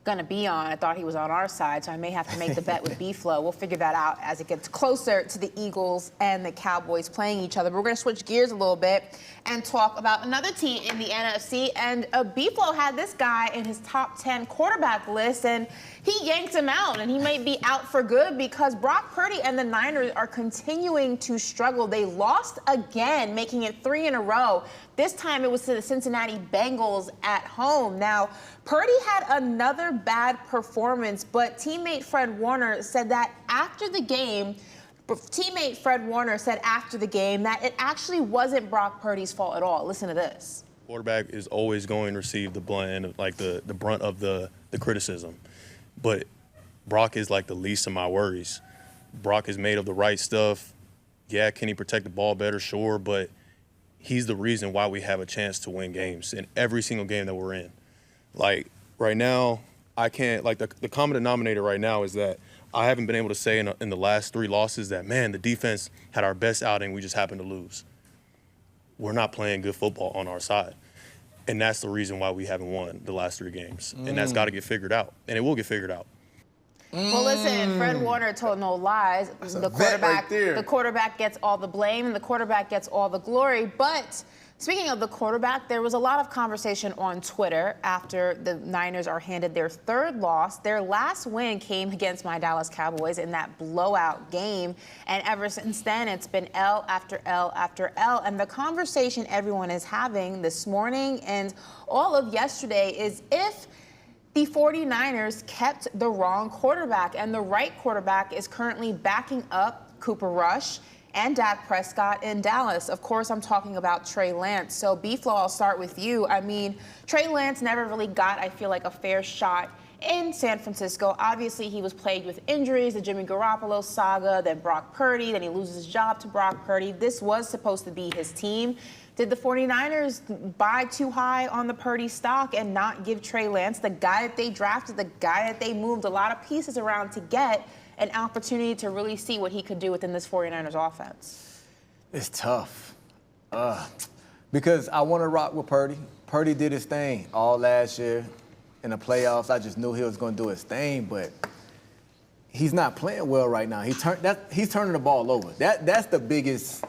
going to be on. I thought he was on our side, so I may have to make the bet with B-Flow. We'll figure that out as it gets closer to the Eagles and the Cowboys playing each other. But we're going to switch gears a little bit and talk about another team in the NFC. And B-Flow had this guy in his top 10 quarterback list, and he yanked him out, and he may be out for good because Brock Purdy and the Niners are continuing to struggle. They lost again, making it 3 in a row. This time it was to the Cincinnati Bengals at home. Now, Purdy had another bad performance, but teammate Fred Warner said that after the game, that it actually wasn't Brock Purdy's fault at all. Listen to this. Quarterback is always going to receive the blame, the brunt of the criticism. But Brock is the least of my worries. Brock is made of the right stuff. Yeah, can he protect the ball better? Sure, but he's the reason why we have a chance to win games in every single game that we're in. Right now, I can't, the common denominator right now is that I haven't been able to say in the last 3 losses that, man, the defense had our best outing, we just happened to lose. We're not playing good football on our side. And that's the reason why we haven't won the last 3 games. And that's got to get figured out. And it will get figured out. Well, listen, Fred Warner told no lies. The quarterback gets all the blame and the quarterback gets all the glory. But speaking of the quarterback, there was a lot of conversation on Twitter after the Niners are handed their 3rd loss. Their last win came against my Dallas Cowboys in that blowout game. And ever since then, it's been L after L after L. And the conversation everyone is having this morning and all of yesterday is if the 49ers kept the wrong quarterback, and the right quarterback is currently backing up Cooper Rush and Dak Prescott in Dallas. Of course, I'm talking about Trey Lance. So, B-Flow, I'll start with you. I mean, Trey Lance never really got, I feel like, a fair shot in San Francisco. Obviously, he was plagued with injuries, the Jimmy Garoppolo saga, then Brock Purdy, then he loses his job to Brock Purdy. This was supposed to be his team. Did the 49ers buy too high on the Purdy stock and not give Trey Lance, the guy that they drafted, the guy that they moved a lot of pieces around to get, an opportunity to really see what he could do within this 49ers offense? It's tough. Because I want to rock with Purdy. Purdy did his thing all last year in the playoffs. I just knew he was going to do his thing, but he's not playing well right now. He's turning the ball over. That's the biggest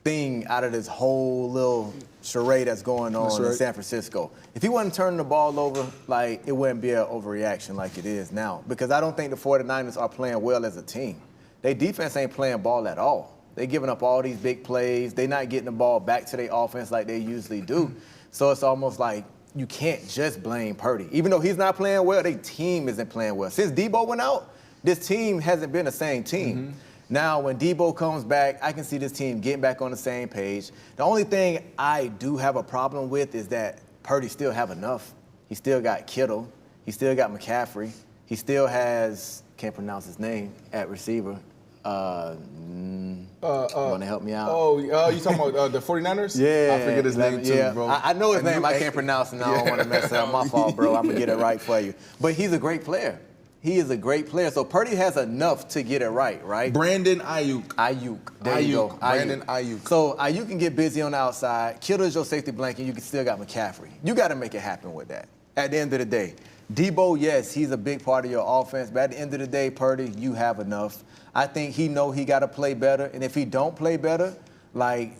thing out of this whole little charade that's going on in San Francisco. If he wasn't turning the ball over, like, it wouldn't be an overreaction like it is now. Because I don't think the 49ers are playing well as a team. Their defense ain't playing ball at all. They're giving up all these big plays. They're not getting the ball back to their offense like they usually do. So it's almost like you can't just blame Purdy. Even though he's not playing well, their team isn't playing well. Since Debo went out, this team hasn't been the same team. Now, when Debo comes back, I can see this team getting back on the same page. The only thing I do have a problem with is that Purdy still have enough. He still got Kittle. He still got McCaffrey. He still has, can't pronounce his name, at receiver. Want to help me out? You talking about the 49ers? Yeah. I forget his name too, bro. I know his name. I can't pronounce it. I don't want to mess it up. My fault, bro. I'm going to get it right for you. But he's a great player. He is a great player. So Purdy has enough to get it right? Brandon Ayuk. There you go. Brandon Ayuk. So Ayuk can get busy on the outside. Kittle is your safety blanket. You can still got McCaffrey. You got to make it happen with that. At the end of the day. Debo, yes, he's a big part of your offense. But at the end of the day, Purdy, you have enough. I think he know he got to play better. And if he don't play better, like,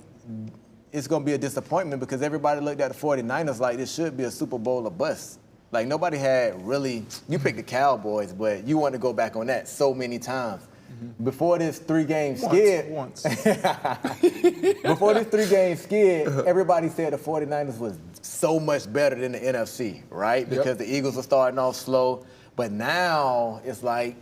it's going to be a disappointment because everybody looked at the 49ers like this should be a Super Bowl or bust. Like, nobody had really, you picked the Cowboys, but you want to go back on that so many times. Before this 3-game skid, before this 3-game skid, everybody said the 49ers was so much better than the NFC, right? Because the Eagles were starting off slow. But now it's like,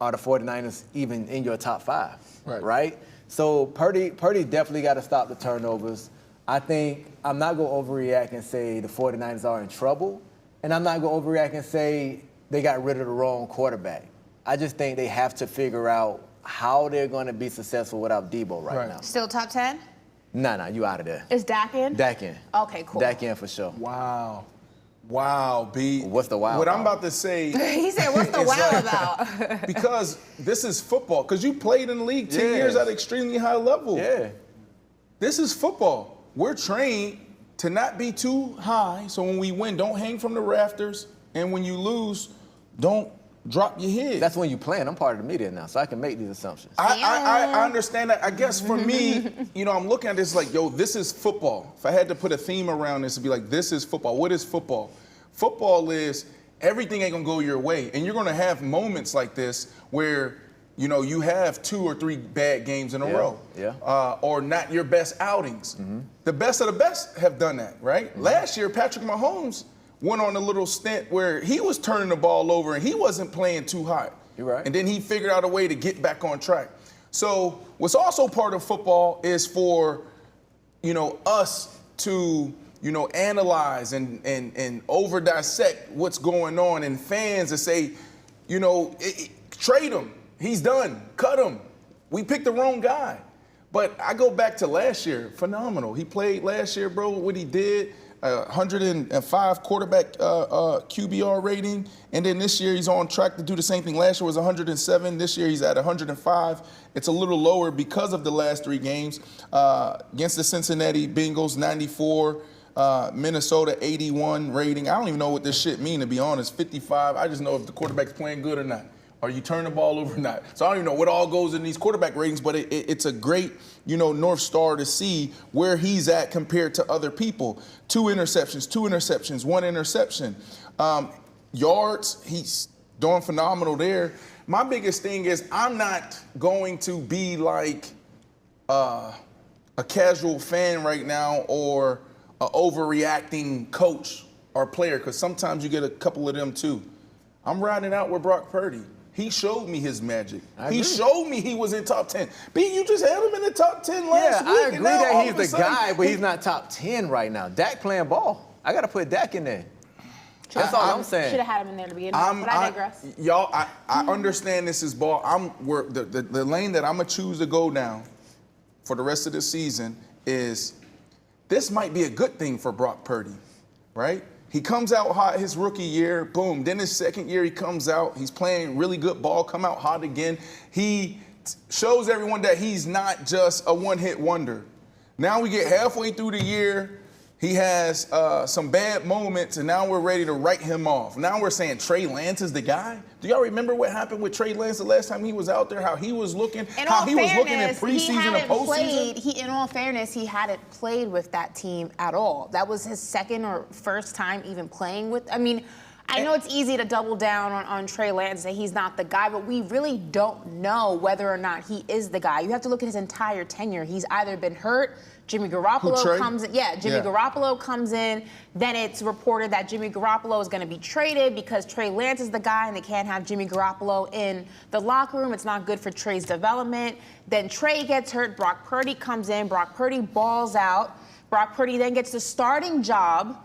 are the 49ers even in your top 5, right? So Purdy definitely got to stop the turnovers. I think I'm not going to overreact and say the 49ers are in trouble. And I'm not going to overreact and say they got rid of the wrong quarterback. I just think they have to figure out how they're going to be successful without Debo right now. Still top 10? Nah, you out of there. Is Dak in? Dak in. Okay, cool. Dak in for sure. Wow, B. What's the wow What about? I'm about to say. He said, what's the wow about? Because this is football. Because you played in the league 10 years at an extremely high level. Yeah. This is football. We're trained to not be too high, so when we win, don't hang from the rafters, and when you lose, don't drop your head. That's when you plan. I'm part of the media now, so I can make these assumptions. I understand that. I guess for me, I'm looking at this like, this is football. If I had to put a theme around this, it'd be like, this is football. What is football? Football is everything ain't gonna go your way, and you're gonna have moments like this where you have 2 or 3 bad games in a row, or not your best outings. The best of the best have done that, right? Last year, Patrick Mahomes went on a little stint where he was turning the ball over and he wasn't playing too hot. You're right. And then he figured out a way to get back on track. So what's also part of football is for, us to, analyze and over dissect what's going on, and fans to say, trade him. He's done. Cut him. We picked the wrong guy. But I go back to last year. Phenomenal. He played last year, bro, what he did. 105 quarterback QBR rating. And then this year he's on track to do the same thing. Last year was 107. This year he's at 105. It's a little lower because of the last 3 games. Against the Cincinnati Bengals, 94. Minnesota 81 rating. I don't even know what this shit mean, to be honest. 55. I just know if the quarterback's playing good or not. Or you turn the ball over or not. So I don't even know what all goes in these quarterback ratings, but it's a great, North Star to see where he's at compared to other people. 2 interceptions, 1 interception. Yards, he's doing phenomenal there. My biggest thing is I'm not going to be like a casual fan right now or an overreacting coach or player, because sometimes you get a couple of them too. I'm riding out with Brock Purdy. He showed me his magic. He showed me he was in top 10. B, you just had him in the top 10 last week. Yeah, I agree that he's the guy, but he's not top 10 right now. Dak playing ball. I got to put Dak in there. That's all I'm saying. Should have had him in there to begin with, but I digress. Y'all, I understand this is ball. The lane that I'm going to choose to go down for the rest of the season is this might be a good thing for Brock Purdy, right? He comes out hot his rookie year, boom. Then his second year he comes out, he's playing really good ball, come out hot again. He shows everyone that he's not just a one-hit wonder. Now we get halfway through the year, he has some bad moments, and now we're ready to write him off. Now we're saying Trey Lance is the guy. Do y'all remember what happened with Trey Lance the last time he was out there? How he was looking, how he was looking in preseason and postseason? In all fairness, he hadn't played with that team at all. That was his second or first time even playing with. I mean, I know it's easy to double down on Trey Lance and say he's not the guy, but we really don't know whether or not he is the guy. You have to look at his entire tenure. He's either been hurt. Jimmy Garoppolo comes in. Garoppolo comes in. Then it's reported that Jimmy Garoppolo is going to be traded because Trey Lance is the guy and they can't have Jimmy Garoppolo in the locker room. It's not good for Trey's development. Then Trey gets hurt. Brock Purdy comes in. Brock Purdy balls out. Brock Purdy then gets the starting job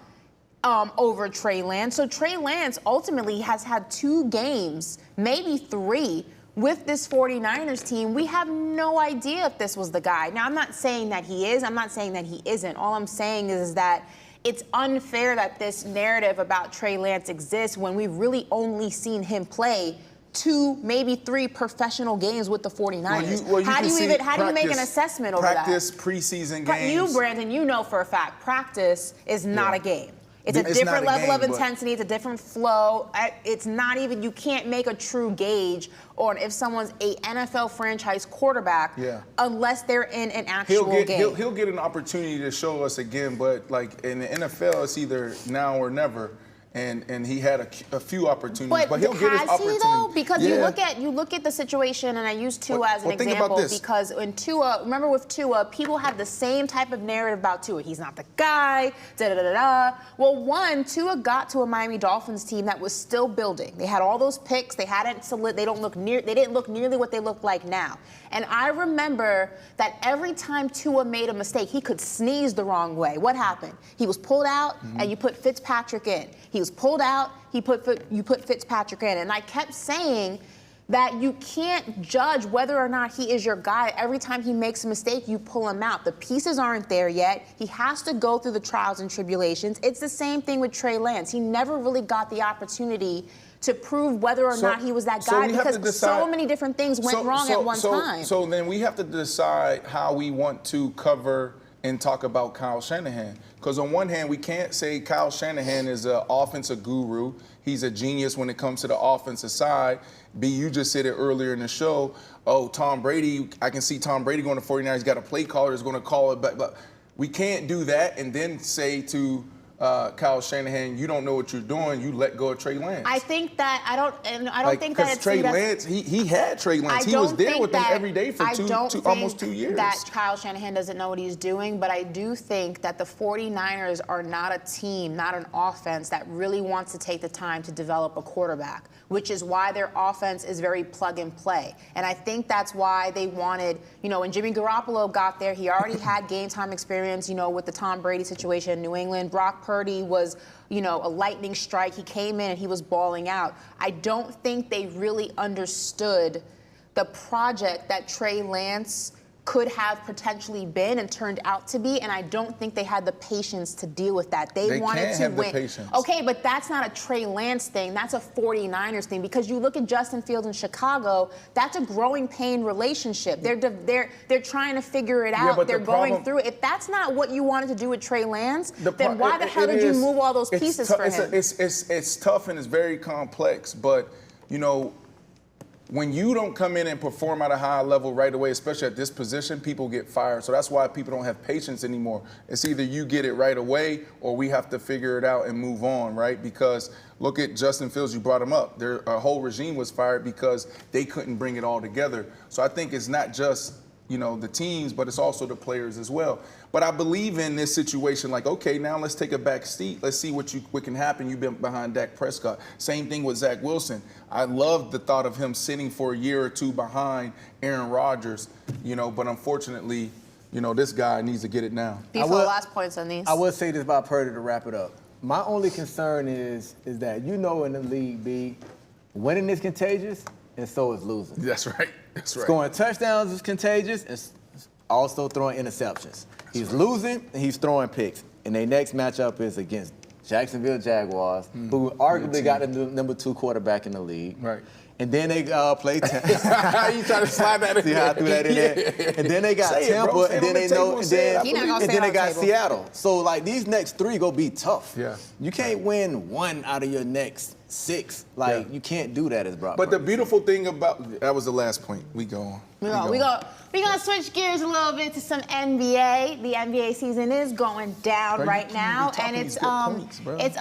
over Trey Lance. So Trey Lance ultimately has had 2 games, maybe 3, with this 49ers team. We have no idea if this was the guy. Now, I'm not saying that he is. I'm not saying that he isn't. All I'm saying is that it's unfair that this narrative about Trey Lance exists when we've really only seen him play 2, maybe 3 professional games with the 49ers. How do you make an assessment over that? Practice, preseason games. You, Brandon, you know for a fact, practice is not a game. It's a different level of intensity. It's a different flow. It's not even, you can't make a true gauge on if someone's a NFL franchise quarterback unless they're in an actual game. He'll get an opportunity to show us again, but like in the NFL, it's either now or never. And he had a few opportunities, but he'll get his opportunity. Though? Because you look at the situation, and I use Tua as an example because in Tua, remember with Tua, people had the same type of narrative about Tua. He's not the guy. Well, Tua got to a Miami Dolphins team that was still building. They had all those picks. They didn't look nearly what they look like now. And I remember that every time Tua made a mistake, he could sneeze the wrong way. What happened? He was pulled out, and you put Fitzpatrick in. He was pulled out, you put Fitzpatrick in. And I kept saying that you can't judge whether or not he is your guy. Every time he makes a mistake, you pull him out. The pieces aren't there yet. He has to go through the trials and tribulations. It's the same thing with Trey Lance. He never really got the opportunity to prove whether or not he was that guy because so many different things went wrong at one time. So then we have to decide how we want to cover and talk about Kyle Shanahan. Because on one hand, we can't say Kyle Shanahan is an offensive guru. He's a genius when it comes to the offensive side. B, you just said it earlier in the show. Oh, Tom Brady, I can see Tom Brady going to 49ers. He's got a play caller that's going to call it back. But we can't do that and then say to Kyle Shanahan, you don't know what you're doing. You let go of Trey Lance. I think that I don't think that it's Trey Lance. He had Trey Lance. He was there with them every day for almost 2 years. That Kyle Shanahan doesn't know what he's doing, but I do think that the 49ers are not a team, not an offense that really wants to take the time to develop a quarterback, which is why their offense is very plug and play. And I think that's why they wanted, when Jimmy Garoppolo got there, he already had game time experience, with the Tom Brady situation in New England. Brock Purdy was, a lightning strike. He came in and he was balling out. I don't think they really understood the project that Trey Lance could have potentially been and turned out to be, and I don't think they had the patience to deal with that. They wanted can't to have win. The patience. Okay, but that's not a Trey Lance thing. That's a 49ers thing, because you look at Justin Fields in Chicago, that's a growing pain relationship. They're trying to figure it out. They're going through it. If that's not what you wanted to do with Trey Lance, then why the hell did you move all those pieces for him? It's tough and it's very complex, but, you know, when you don't come in and perform at a high level right away, especially at this position, people get fired. So that's why people don't have patience anymore. It's either you get it right away or we have to figure it out and move on, right? Because look at Justin Fields, you brought him up. Their whole regime was fired because they couldn't bring it all together. So I think it's not just, you know, the teams, but it's also the players as well. But I believe in this situation, like, okay, now let's take a back seat. Let's see what can happen. You've been behind Dak Prescott. Same thing with Zach Wilson. I love the thought of him sitting for a year or two behind Aaron Rodgers, you know, but unfortunately, you know, this guy needs to get it now. Before last points on these. I will say this about Purdy to wrap it up. My only concern is that, you know, in the league, B, winning is contagious and so is losing. That's right. That's right. Scoring touchdowns is contagious and also throwing interceptions. He's losing and he's throwing picks. And their next matchup is against Jacksonville Jaguars, who arguably got the number 2 quarterback in the league. Right. And then they play Tampa. You trying to slide that in See how I threw that in there? And then they got Tampa, and then they know, and then they got Seattle. So, like, these next 3 go be tough. Yeah. You can't win 1 out of your next 6. Like, you can't do that as Brock. But the beautiful thing about that was the last point. We go on. We're going to switch gears a little bit to some NBA. The NBA season is going down right now, and it's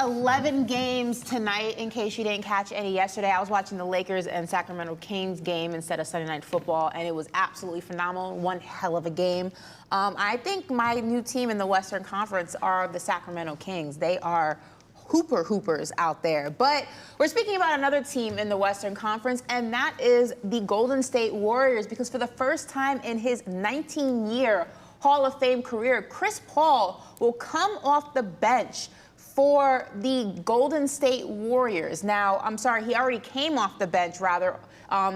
11 games tonight, in case you didn't catch any yesterday. I was watching the Lakers and Sacramento Kings game instead of Sunday Night Football, and it was absolutely phenomenal. One hell of a game. I think my new team in the Western Conference are the Sacramento Kings. They are hoopers out there. But we're speaking about another team in the Western Conference, and that is the Golden State Warriors, because for the first time in his 19-year Hall of Fame career, Chris Paul will come off the bench for the Golden State Warriors. Now, I'm sorry, he already came off the bench, rather,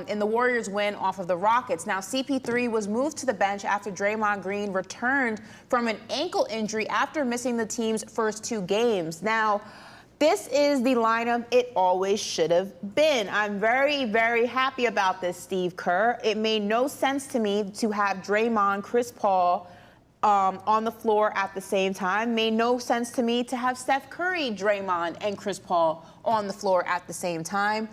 in the Warriors' win off of the Rockets. Now, CP3 was moved to the bench after Draymond Green returned from an ankle injury after missing the team's first 2 games. Now, this is the lineup it always should have been. I'm very, very happy about this, Steve Kerr. It made no sense to me to have Draymond, Chris Paul on the floor at the same time. Made no sense to me to have Steph Curry, Draymond, and Chris Paul on the floor at the same time.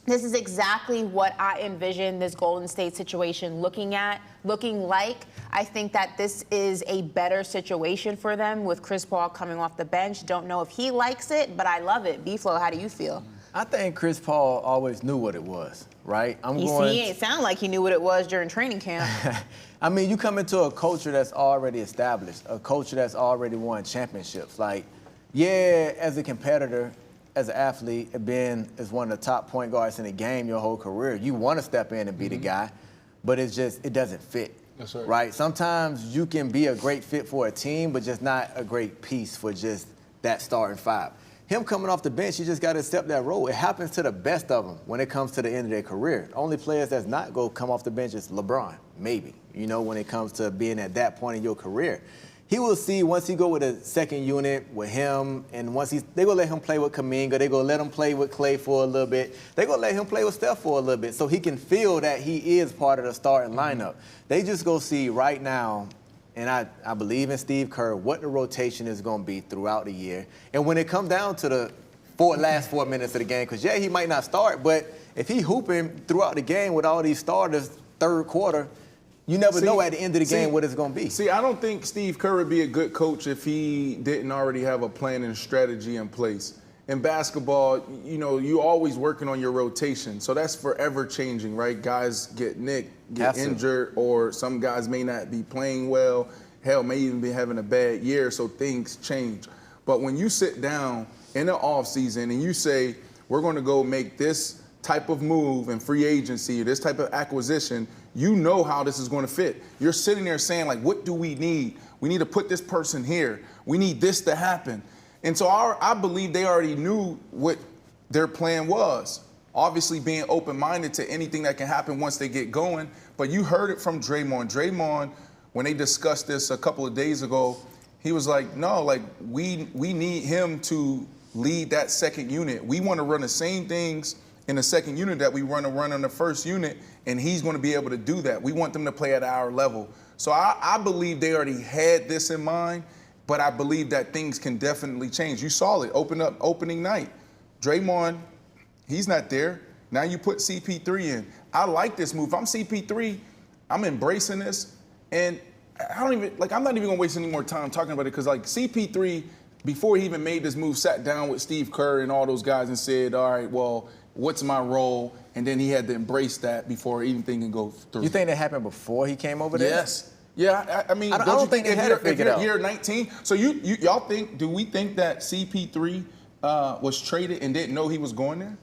This is exactly what I envision this Golden State situation looking like. I think that this is a better situation for them with Chris Paul coming off the bench. Don't know if he likes it, but I love it. B-Flow, how do you feel? I think Chris Paul always knew what it was, right? He ain't sound like he knew what it was during training camp. I mean, you come into a culture that's already established, a culture that's already won championships. Like, yeah, as a competitor, as an athlete, being as one of the top point guards in the game your whole career, you want to step in and be the guy, but it doesn't fit. That's right. Right? Sometimes you can be a great fit for a team, but just not a great piece for just that starting 5. Him coming off the bench, you just got to accept that role. It happens to the best of them when it comes to the end of their career. The only players that's not going to come off the bench is LeBron, maybe, you know, when it comes to being at that point in your career. He will see once he go with a second unit with him, and once they gonna let him play with Kuminga, they gonna let him play with Clay for a little bit. They gonna let him play with Steph for a little bit, so he can feel that he is part of the starting lineup. They just go see right now, and I believe in Steve Kerr, what the rotation is gonna be throughout the year. And when it comes down to the last 4 minutes of the game, because he might not start, but if he hooping throughout the game with all these starters, third quarter, you never know at the end of the game what it's going to be. See, I don't think Steve Kerr would be a good coach if he didn't already have a plan and strategy in place. In basketball, you know, you're always working on your rotation. So that's forever changing, right? Guys get nicked, get injured, or some guys may not be playing well. Hell, may even be having a bad year, so things change. But when you sit down in the offseason and you say, we're going to go make this type of move in free agency, this type of acquisition, you know how this is going to fit. You're sitting there saying, like, what do we need? We need to put this person here. We need this to happen. And so I believe they already knew what their plan was. Obviously being open-minded to anything that can happen once they get going, But you heard it from Draymond. Draymond, when they discussed this a couple of days ago, he was like, no, like we need him to lead that second unit. We want to run the same things in the second unit that we run in the first unit, and he's going to be able to do that. We want them to play at our level. So I believe they already had this in mind, but I believe that things can definitely change. You saw it opening night. Draymond, he's not there. Now you put CP3 in. I like this move. If I'm CP3, I'm embracing this, and I'm not even gonna waste any more time talking about it, because like CP3, before he even made this move, sat down with Steve Kerr and all those guys and said, all right, well, what's my role? And then he had to embrace that before anything can go through. You think that happened before he came over there? Yes. Yeah, I mean, I don't think they had it figured out. If you're 19, so y'all think, do we think that CP3 was traded and didn't know he was going there?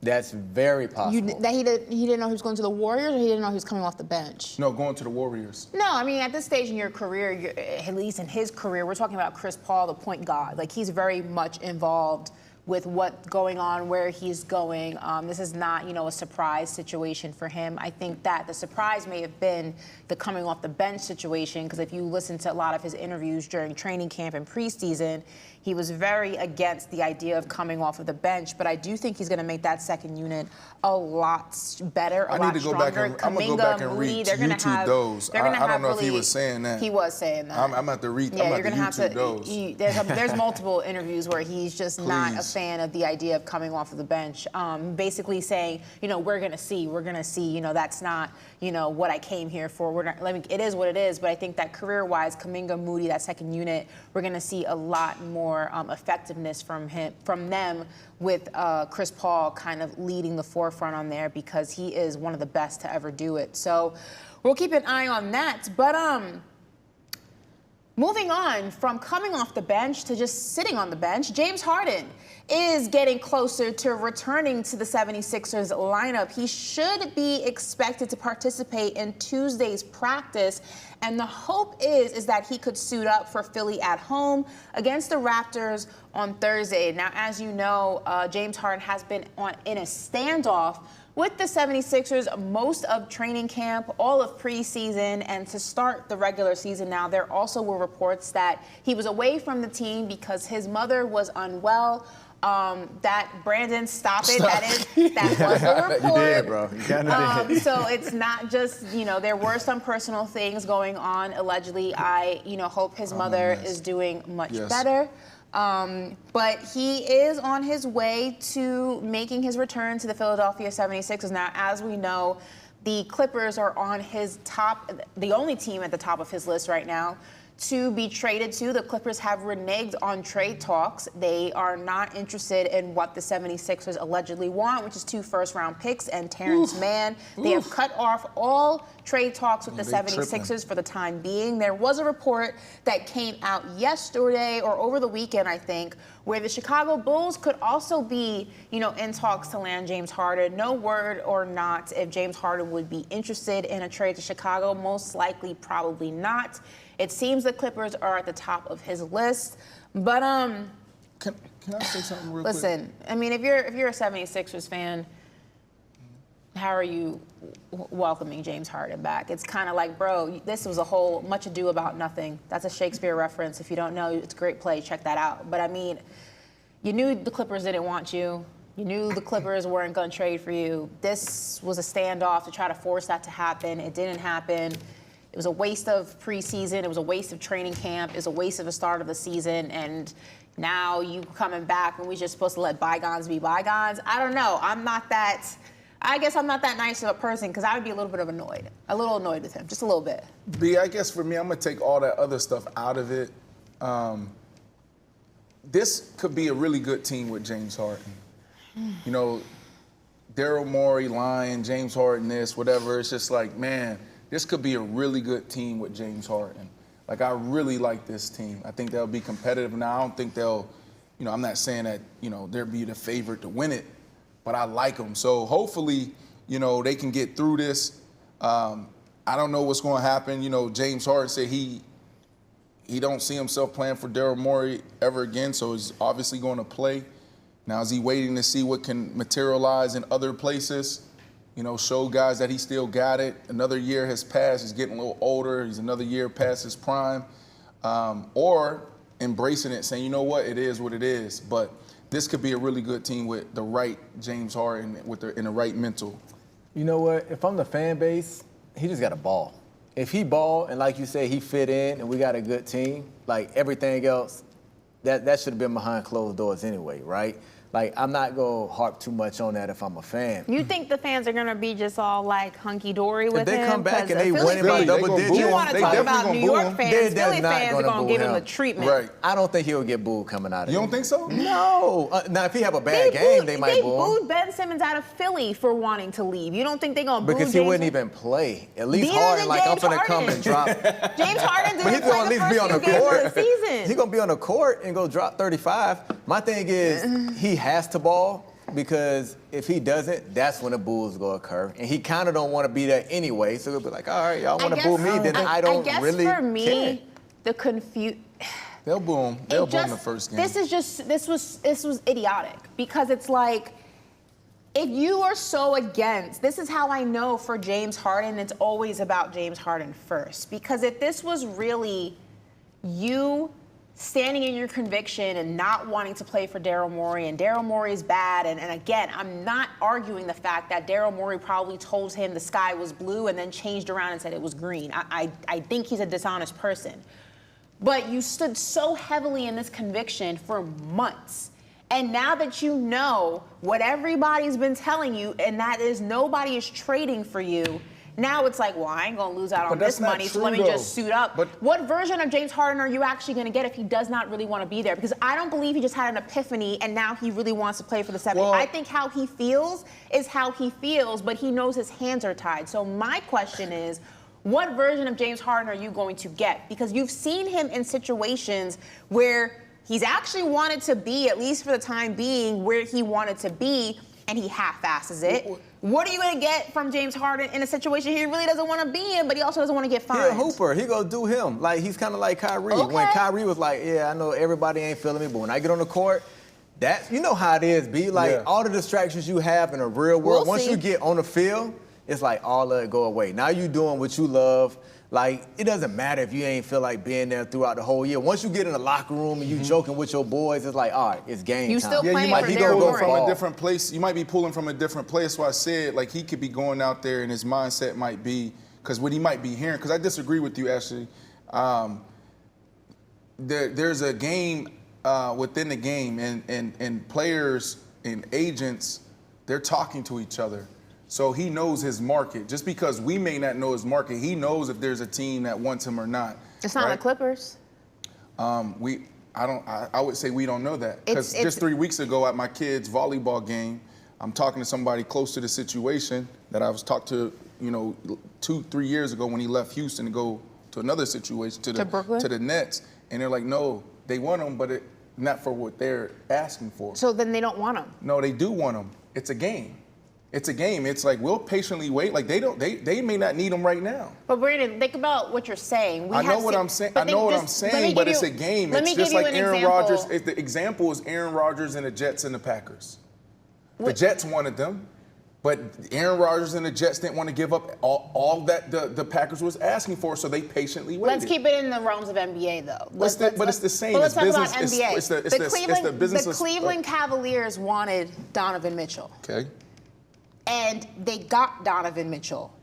That's very possible. That he didn't know he was going to the Warriors, or he didn't know he was coming off the bench? No, going to the Warriors. No, I mean, at this stage in your career, at least in his career, we're talking about Chris Paul, the point guard. Like, he's very much involved with what's going on, where he's going. This is not, a surprise situation for him. I think that the surprise may have been the coming off the bench situation, because if you listen to a lot of his interviews during training camp and preseason, he was very against the idea of coming off of the bench. But I do think he's going to make that second unit a lot better, a lot stronger. I'm going to go back and read YouTube those. I don't know if he was saying that. He was saying that. I'm going to have to read. Yeah, you're going to have to. There's multiple interviews where he's just not a fan of the idea of coming off of the bench. Basically saying, we're going to see. That's not, what I came here for. It is what it is. But I think that career-wise, Kuminga, Moody, that second unit, we're going to see a lot more effectiveness from them, with Chris Paul kind of leading the forefront on there, because he is one of the best to ever do it. So we'll keep an eye on that. But moving on from coming off the bench to just sitting on the bench, James Harden is getting closer to returning to the 76ers lineup. He should be expected to participate in Tuesday's practice, and the hope is that he could suit up for Philly at home against the Raptors on Thursday. Now, as you know, James Harden has been in a standoff with the 76ers most of training camp, all of preseason, and to start the regular season. Now, there also were reports that he was away from the team because his mother was unwell. Brandon, stop it. That was the report. You did, bro. You kind of did. So it's not just, there were some personal things going on. Allegedly, I, hope his mother is doing much better. But he is on his way to making his return to the Philadelphia 76ers. Now, as we know, the Clippers are on his top, the only team at the top of his list right now to be traded to. The Clippers have reneged on trade talks. They are not interested in what the 76ers allegedly want, which is 2 first-round picks and Terrence Mann. They have cut off all trade talks with the 76ers for the time being. There was a report that came out yesterday or over the weekend, I think, where the Chicago Bulls could also be, in talks to land James Harden. No word or not if James Harden would be interested in a trade to Chicago. Most likely, probably not. It seems the Clippers are at the top of his list, but Can I say something real quick? Listen, I mean, if you're a 76ers fan, how are you welcoming James Harden back? It's kind of like, bro, this was a whole much ado about nothing. That's a Shakespeare reference. If you don't know, it's a great play. Check that out. But I mean, you knew the Clippers didn't want you. You knew the Clippers weren't going to trade for you. This was a standoff to try to force that to happen. It didn't happen. It was a waste of preseason. It was a waste of training camp. It was a waste of the start of the season. And now you coming back and we're just supposed to let bygones be bygones. I don't know. I guess I'm not that nice of a person, because I would be a little annoyed with him, just a little bit. B, I guess for me, I'm going to take all that other stuff out of it. This could be a really good team with James Harden. Daryl Morey, Lion, James Harden, this, whatever. It's just like, man, this could be a really good team with James Harden. Like, I really like this team. I think they'll be competitive. Now, I don't think they'll, I'm not saying that, they'll be the favorite to win it, but I like them. So hopefully, they can get through this. I don't know what's going to happen. James Harden said he don't see himself playing for Daryl Morey ever again, so he's obviously going to play. Now, is he waiting to see what can materialize in other places? show guys that he still got it. Another year has passed. He's getting a little older. He's another year past his prime. Or embracing it, saying, you know what, it is what it is. But this could be a really good team with the right James Harden in the right mental. You know what? If I'm the fan base, he just got to ball. If he ball and, like you say, he fit in and we got a good team, like everything else, that should have been behind closed doors anyway, right? Like, I'm not going to harp too much on that if I'm a fan. You think the fans are going to be just all, like, hunky-dory with him? If they come back and they win by double digits. You want to talk about New York fans. Philly fans are going to give him the treatment. Right. I don't think he'll get booed coming out of it. You don't think so? No. Now, if he have a bad game, they might boo him. They booed Ben Simmons out of Philly for wanting to leave. You don't think they're going to boo Because he wouldn't even play. At least Harden, like, I'm going to come and drop. James Harden didn't play at least be on the court. Of the season. He's going to be on the court and go drop 35. My thing is, he has to ball. Because if he doesn't, that's when the boos go occur. And he kind of don't want to be there anyway. So he'll be like, all right, y'all want to boo me, then I don't really care. I guess for me, the confusion. They'll boo him. They'll boo him the first game. This was idiotic. Because it's like, if you are so against, this is how I know for James Harden, it's always about James Harden first. Because if this was really you standing in your conviction and not wanting to play for Daryl Morey, and Daryl Morey is bad, and again, I'm not arguing the fact that Daryl Morey probably told him the sky was blue and then changed around and said it was green. I think he's a dishonest person. But you stood so heavily in this conviction for months. And now that you know what everybody's been telling you, and that is nobody is trading for you, now it's like, well, I ain't going to lose out on this money, so let me just suit up. But what version of James Harden are you actually going to get if he does not really want to be there? Because I don't believe he just had an epiphany and now he really wants to play for the 70s. Well, I think how he feels is how he feels, but he knows his hands are tied. So my question is, what version of James Harden are you going to get? Because you've seen him in situations where he's actually wanted to be, at least for the time being, where he wanted to be, and he half-asses it. What are you going to get from James Harden in a situation he really doesn't want to be in, but he also doesn't want to get fined? He's a hooper. He go do him. Like, he's kind of like Kyrie. Okay. When Kyrie was like, yeah, I know everybody ain't feeling me, but when I get on the court, you know how it is, B. Like, all the distractions you have in the real world, once you get on the field, it's like all of it go away. Now you doing what you love. Like, it doesn't matter if you ain't feel like being there throughout the whole year. Once you get in the locker room and you joking with your boys, it's like, all right, it's game time. You still playing you might for be Daryl going Morey. from a different place. You might be pulling from a different place. That's why I said, like, he could be going out there and his mindset might be, because what he might be hearing, because I disagree with you, Ashley. There's a game within the game, and players and agents, they're talking to each other. So he knows his market. Just because we may not know his market, he knows if there's a team that wants him or not. It's not the Clippers. I would say we don't know that. Because just 3 weeks ago at my kids' volleyball game, I'm talking to somebody close to the situation that I was talked to, 2-3 years ago when he left Houston to go to another situation, to the Nets. And they're like, no, they want him, but not for what they're asking for. So then they don't want him. No, they do want him. It's a game. It's a game. It's like, we'll patiently wait. Like, they may not need him right now. But Brandon, think about what you're saying. I know what I'm saying, but it's a game. It's just like Aaron Rodgers. The example is Aaron Rodgers and the Jets and the Packers. The Jets wanted them, but Aaron Rodgers and the Jets didn't want to give up all that the Packers was asking for, so they patiently waited. Let's keep it in the realms of NBA, though. But it's the same. Let's talk business. about NBA. It's the business. The Cleveland Cavaliers wanted Donovan Mitchell. Okay. And they got Donovan Mitchell.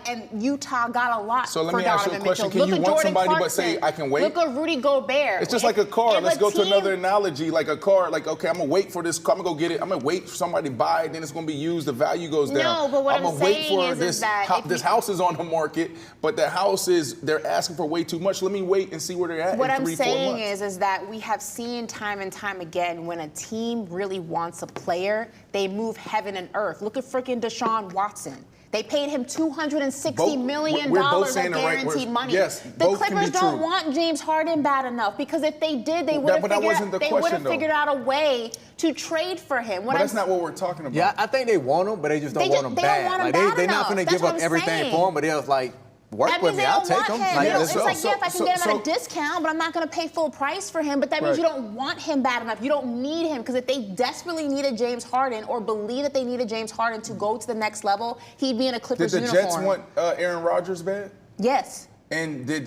And Utah got a lot for Donovan Mitchell. So let me ask you a question. Can you want somebody but say, I can wait? Look at Rudy Gobert. It's just like a car. Let's go to another analogy. Like a car, like, okay, I'm going to wait for this car. I'm going to go get it. I'm going to wait for somebody to buy it. Then it's going to be used. The value goes down. No, but what I'm saying is that this house is on the market, but the house they're asking for way too much. Let me wait and see where they're at What in I'm 3-4 saying months. is that we have seen time and time again when a team really wants a player, they move heaven and earth. Look at freaking Deshaun Watson. They paid him $260 million of guaranteed money. Yes, the Clippers don't want James Harden bad enough, because if they did, they would have figured out a way to trade for him. But that's not what we're talking about. Yeah, I think they want him, but they just don't want him bad. They're not going to give up everything for him, but it was like, work with me. I'll take him. It's like, if I can get him at a discount, but I'm not going to pay full price for him. But that means you don't want him bad enough. You don't need him, because if they desperately needed James Harden or believe that they needed James Harden to go to the next level, he'd be in a Clippers uniform. Did the Jets want Aaron Rodgers bad? Yes. And the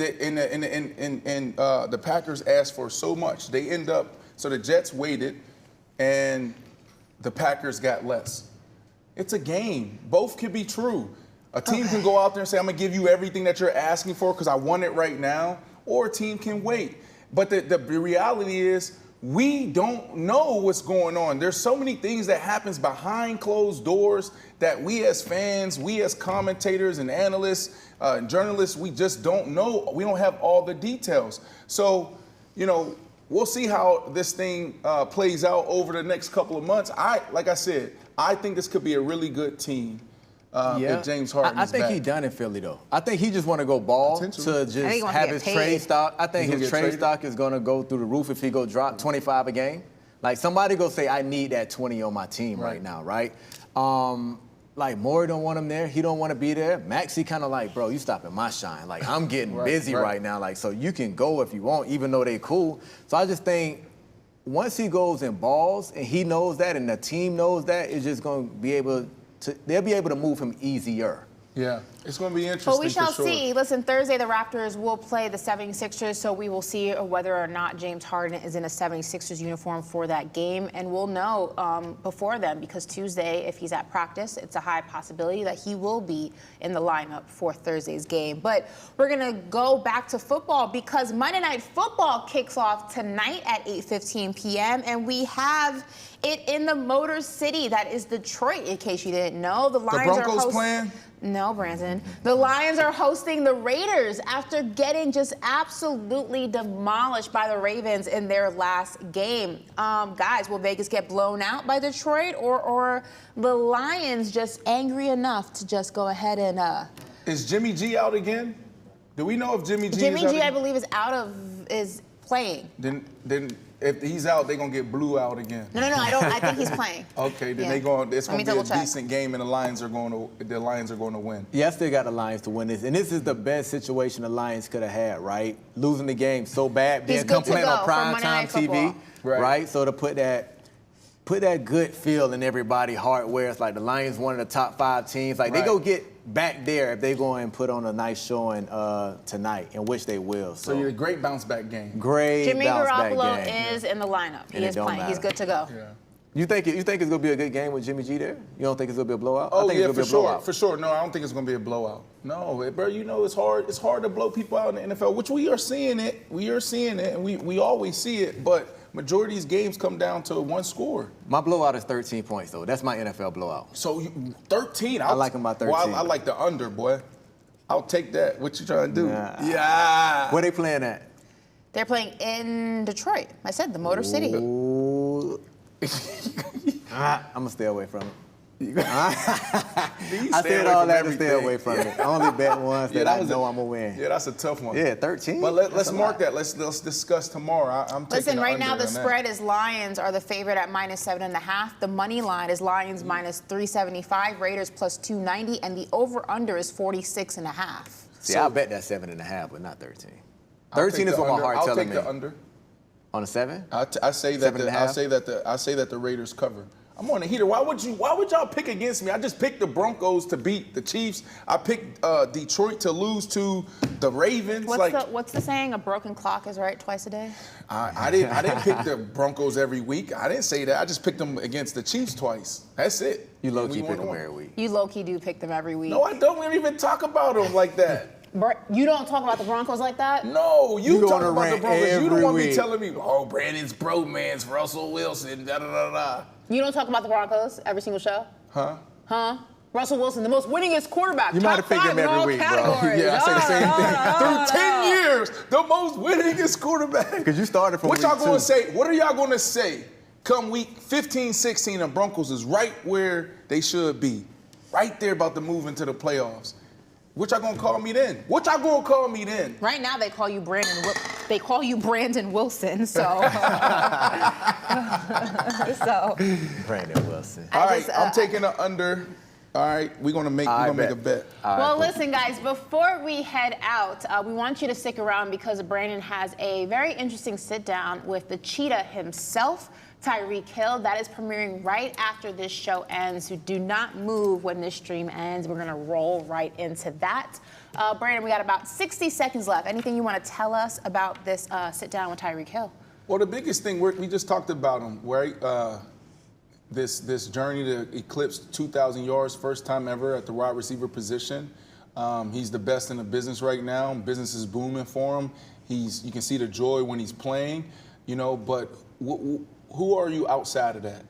Packers asked for so much. They end up, so the Jets waited, and the Packers got less. It's a game. Both could be true. A team can go out there and say, I'm going to give you everything that you're asking for because I want it right now, or a team can wait. But the reality is, we don't know what's going on. There's so many things that happens behind closed doors that we as fans, we as commentators and analysts, journalists, we just don't know. We don't have all the details. So, we'll see how this thing plays out over the next couple of months. Like I said, I think this could be a really good team. If James Harden I think he's done in Philly, though. I think he just want to go ball to just have his trade stock. I think his trade stock is going to go through the roof if he go drop 25 a game. Like, somebody go say, I need that 20 on my team right now, right? Like, Morey don't want him there. He don't want to be there. Maxey kind of like, bro, you stopping my shine. Like, I'm getting busy right now. Like, so you can go if you want, even though they cool. So I just think once he goes and balls, and he knows that, and the team knows that, it's just going to be able they'll be able to move him easier. Yeah, it's going to be interesting. But we shall see. Listen, Thursday the Raptors will play the 76ers, so we will see whether or not James Harden is in a 76ers uniform for that game. And we'll know before then, because Tuesday, if he's at practice, it's a high possibility that he will be in the lineup for Thursday's game. But we're going to go back to football, because Monday Night Football kicks off tonight at 8:15 p.m. And we have it in the Motor City. That is Detroit, in case you didn't know. The Broncos playing? No, Brandon. The Lions are hosting the Raiders after getting just absolutely demolished by the Ravens in their last game. Guys, will Vegas get blown out by Detroit, or the Lions just angry enough to just go ahead and... Is Jimmy G out again? Do we know if Jimmy G Jimmy is G, out I believe, is playing. Then if he's out, they're going to get blew out again. No, I think he's playing. Okay, then it's going to be a decent game, and the Lions are going to win. Yeah, I still got the Lions to win this. And this is the best situation the Lions could have had, right? Losing the game so bad, being playing on primetime TV, right? So to put that good feel in everybody's heart, where it's like the Lions one of the top 5 teams. Like, they go get back there if they go and put on a nice showing tonight, in which they will. So you're a great bounce back game. Great Jimmy bounce back Garoppolo game. is in the lineup. He is playing. He's good to go. Yeah. You think it's going to be a good game with Jimmy G there? You don't think it's going to be a blowout? Oh, I think yeah, it's for gonna be a blowout. For sure. No, I don't think it's going to be a blowout. No, bro, it's hard. It's hard to blow people out in the NFL, which we are seeing it. We are seeing it, and we always see it. But majority of these games come down to one score. My blowout is 13 points, though. That's my NFL blowout. So 13? I like him by 13. Well, I like the under, boy. I'll take that. What you trying to do? Yeah. Where they playing at? They're playing in Detroit. I said the Motor City. Ooh. I'm going to stay away from it. I said all that to stay away from it. I only bet ones that I know I'm going to win. Yeah, that's a tough one. Yeah, 13. But let's mark that. Let's discuss tomorrow. I'm taking Listen, right the now under the on spread is Lions are the favorite at -7.5. The money line is Lions -375, Raiders +290, and the over/under is 46.5. See, I'll bet that 7.5, but not 13. 13 is what my heart's telling me. I'll take the under. On a 7? I say that the Raiders cover. I'm on the heater. Why would y'all pick against me? I just picked the Broncos to beat the Chiefs. I picked Detroit to lose to the Ravens. What's the saying? A broken clock is right twice a day. I didn't pick the Broncos every week. I didn't say that. I just picked them against the Chiefs twice. That's it. You low-key pick them every week. You low-key do pick them every week. No, I don't. We don't even talk about them like that. You don't talk about the Broncos like that? No, you talk about the Broncos. You don't want me week. telling me, oh, Brandon's bromance, Russell Wilson, da-da-da-da. You don't talk about the Broncos every single show? Huh? Russell Wilson, the most winningest quarterback. You might have picked him every week, bro. Yeah, I say the same thing. Through 10 years, the most winningest quarterback. Because you started from What week y'all going 2. to say? What are y'all going to say come week 15, 16, and Broncos is right where they should be? Right there about to move into the playoffs. What y'all gonna call me then? Right now they call you Brandon. They call you Brandon Wilson. So. Brandon Wilson. All right, I'm taking the under. All right, we're gonna make a bet. Well, listen, guys, before we head out, we want you to stick around because Brandon has a very interesting sit-down with the cheetah himself, Tyreek Hill. That is premiering right after this show ends. So do not move when this stream ends. We're gonna roll right into that. Brandon, we got about 60 seconds left. Anything you want to tell us about this sit-down with Tyreek Hill? Well, the biggest thing, we just talked about him, right? This journey to eclipse 2,000 yards, first time ever at the wide receiver position. He's the best in the business right now. Business is booming for him. You can see the joy when he's playing, but who are you outside of that?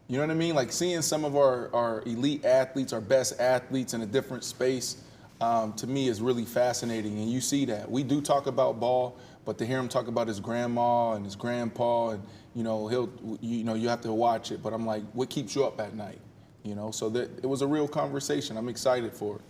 You know what I mean? Like seeing some of our elite athletes, our best athletes in a different space, to me is really fascinating. And you see that. We do talk about ball, but to hear him talk about his grandma and his grandpa and you have to watch it, but I'm like, what keeps you up at night? So that it was a real conversation. I'm excited for it.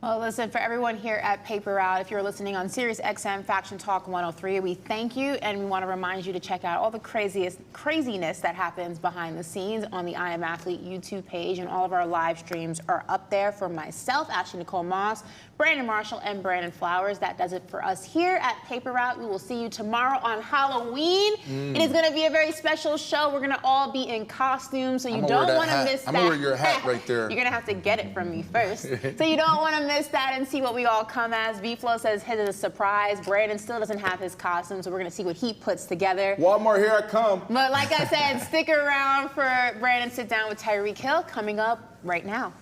Well, listen, for everyone here at Paper Route, if you're listening on Sirius XM Faction Talk 103, we thank you, and we want to remind you to check out all the craziness that happens behind the scenes on the I Am Athlete YouTube page, and all of our live streams are up there for myself, Ashley Nicole Moss, Brandon Marshall, and Brandon Flowers. That does it for us here at Paper Route. We will see you tomorrow on Halloween. It is going to be a very special show. We're going to all be in costume, so you don't want to miss that. I'm going to wear your hat right there. You're going to have to get it from me first. So you don't want to miss that and see what we all come as. V-Flow says his is a surprise. Brandon still doesn't have his costume, so we're going to see what he puts together. Walmart, here I come. But like I said, stick around for Brandon Sit Down with Tyreek Hill coming up right now.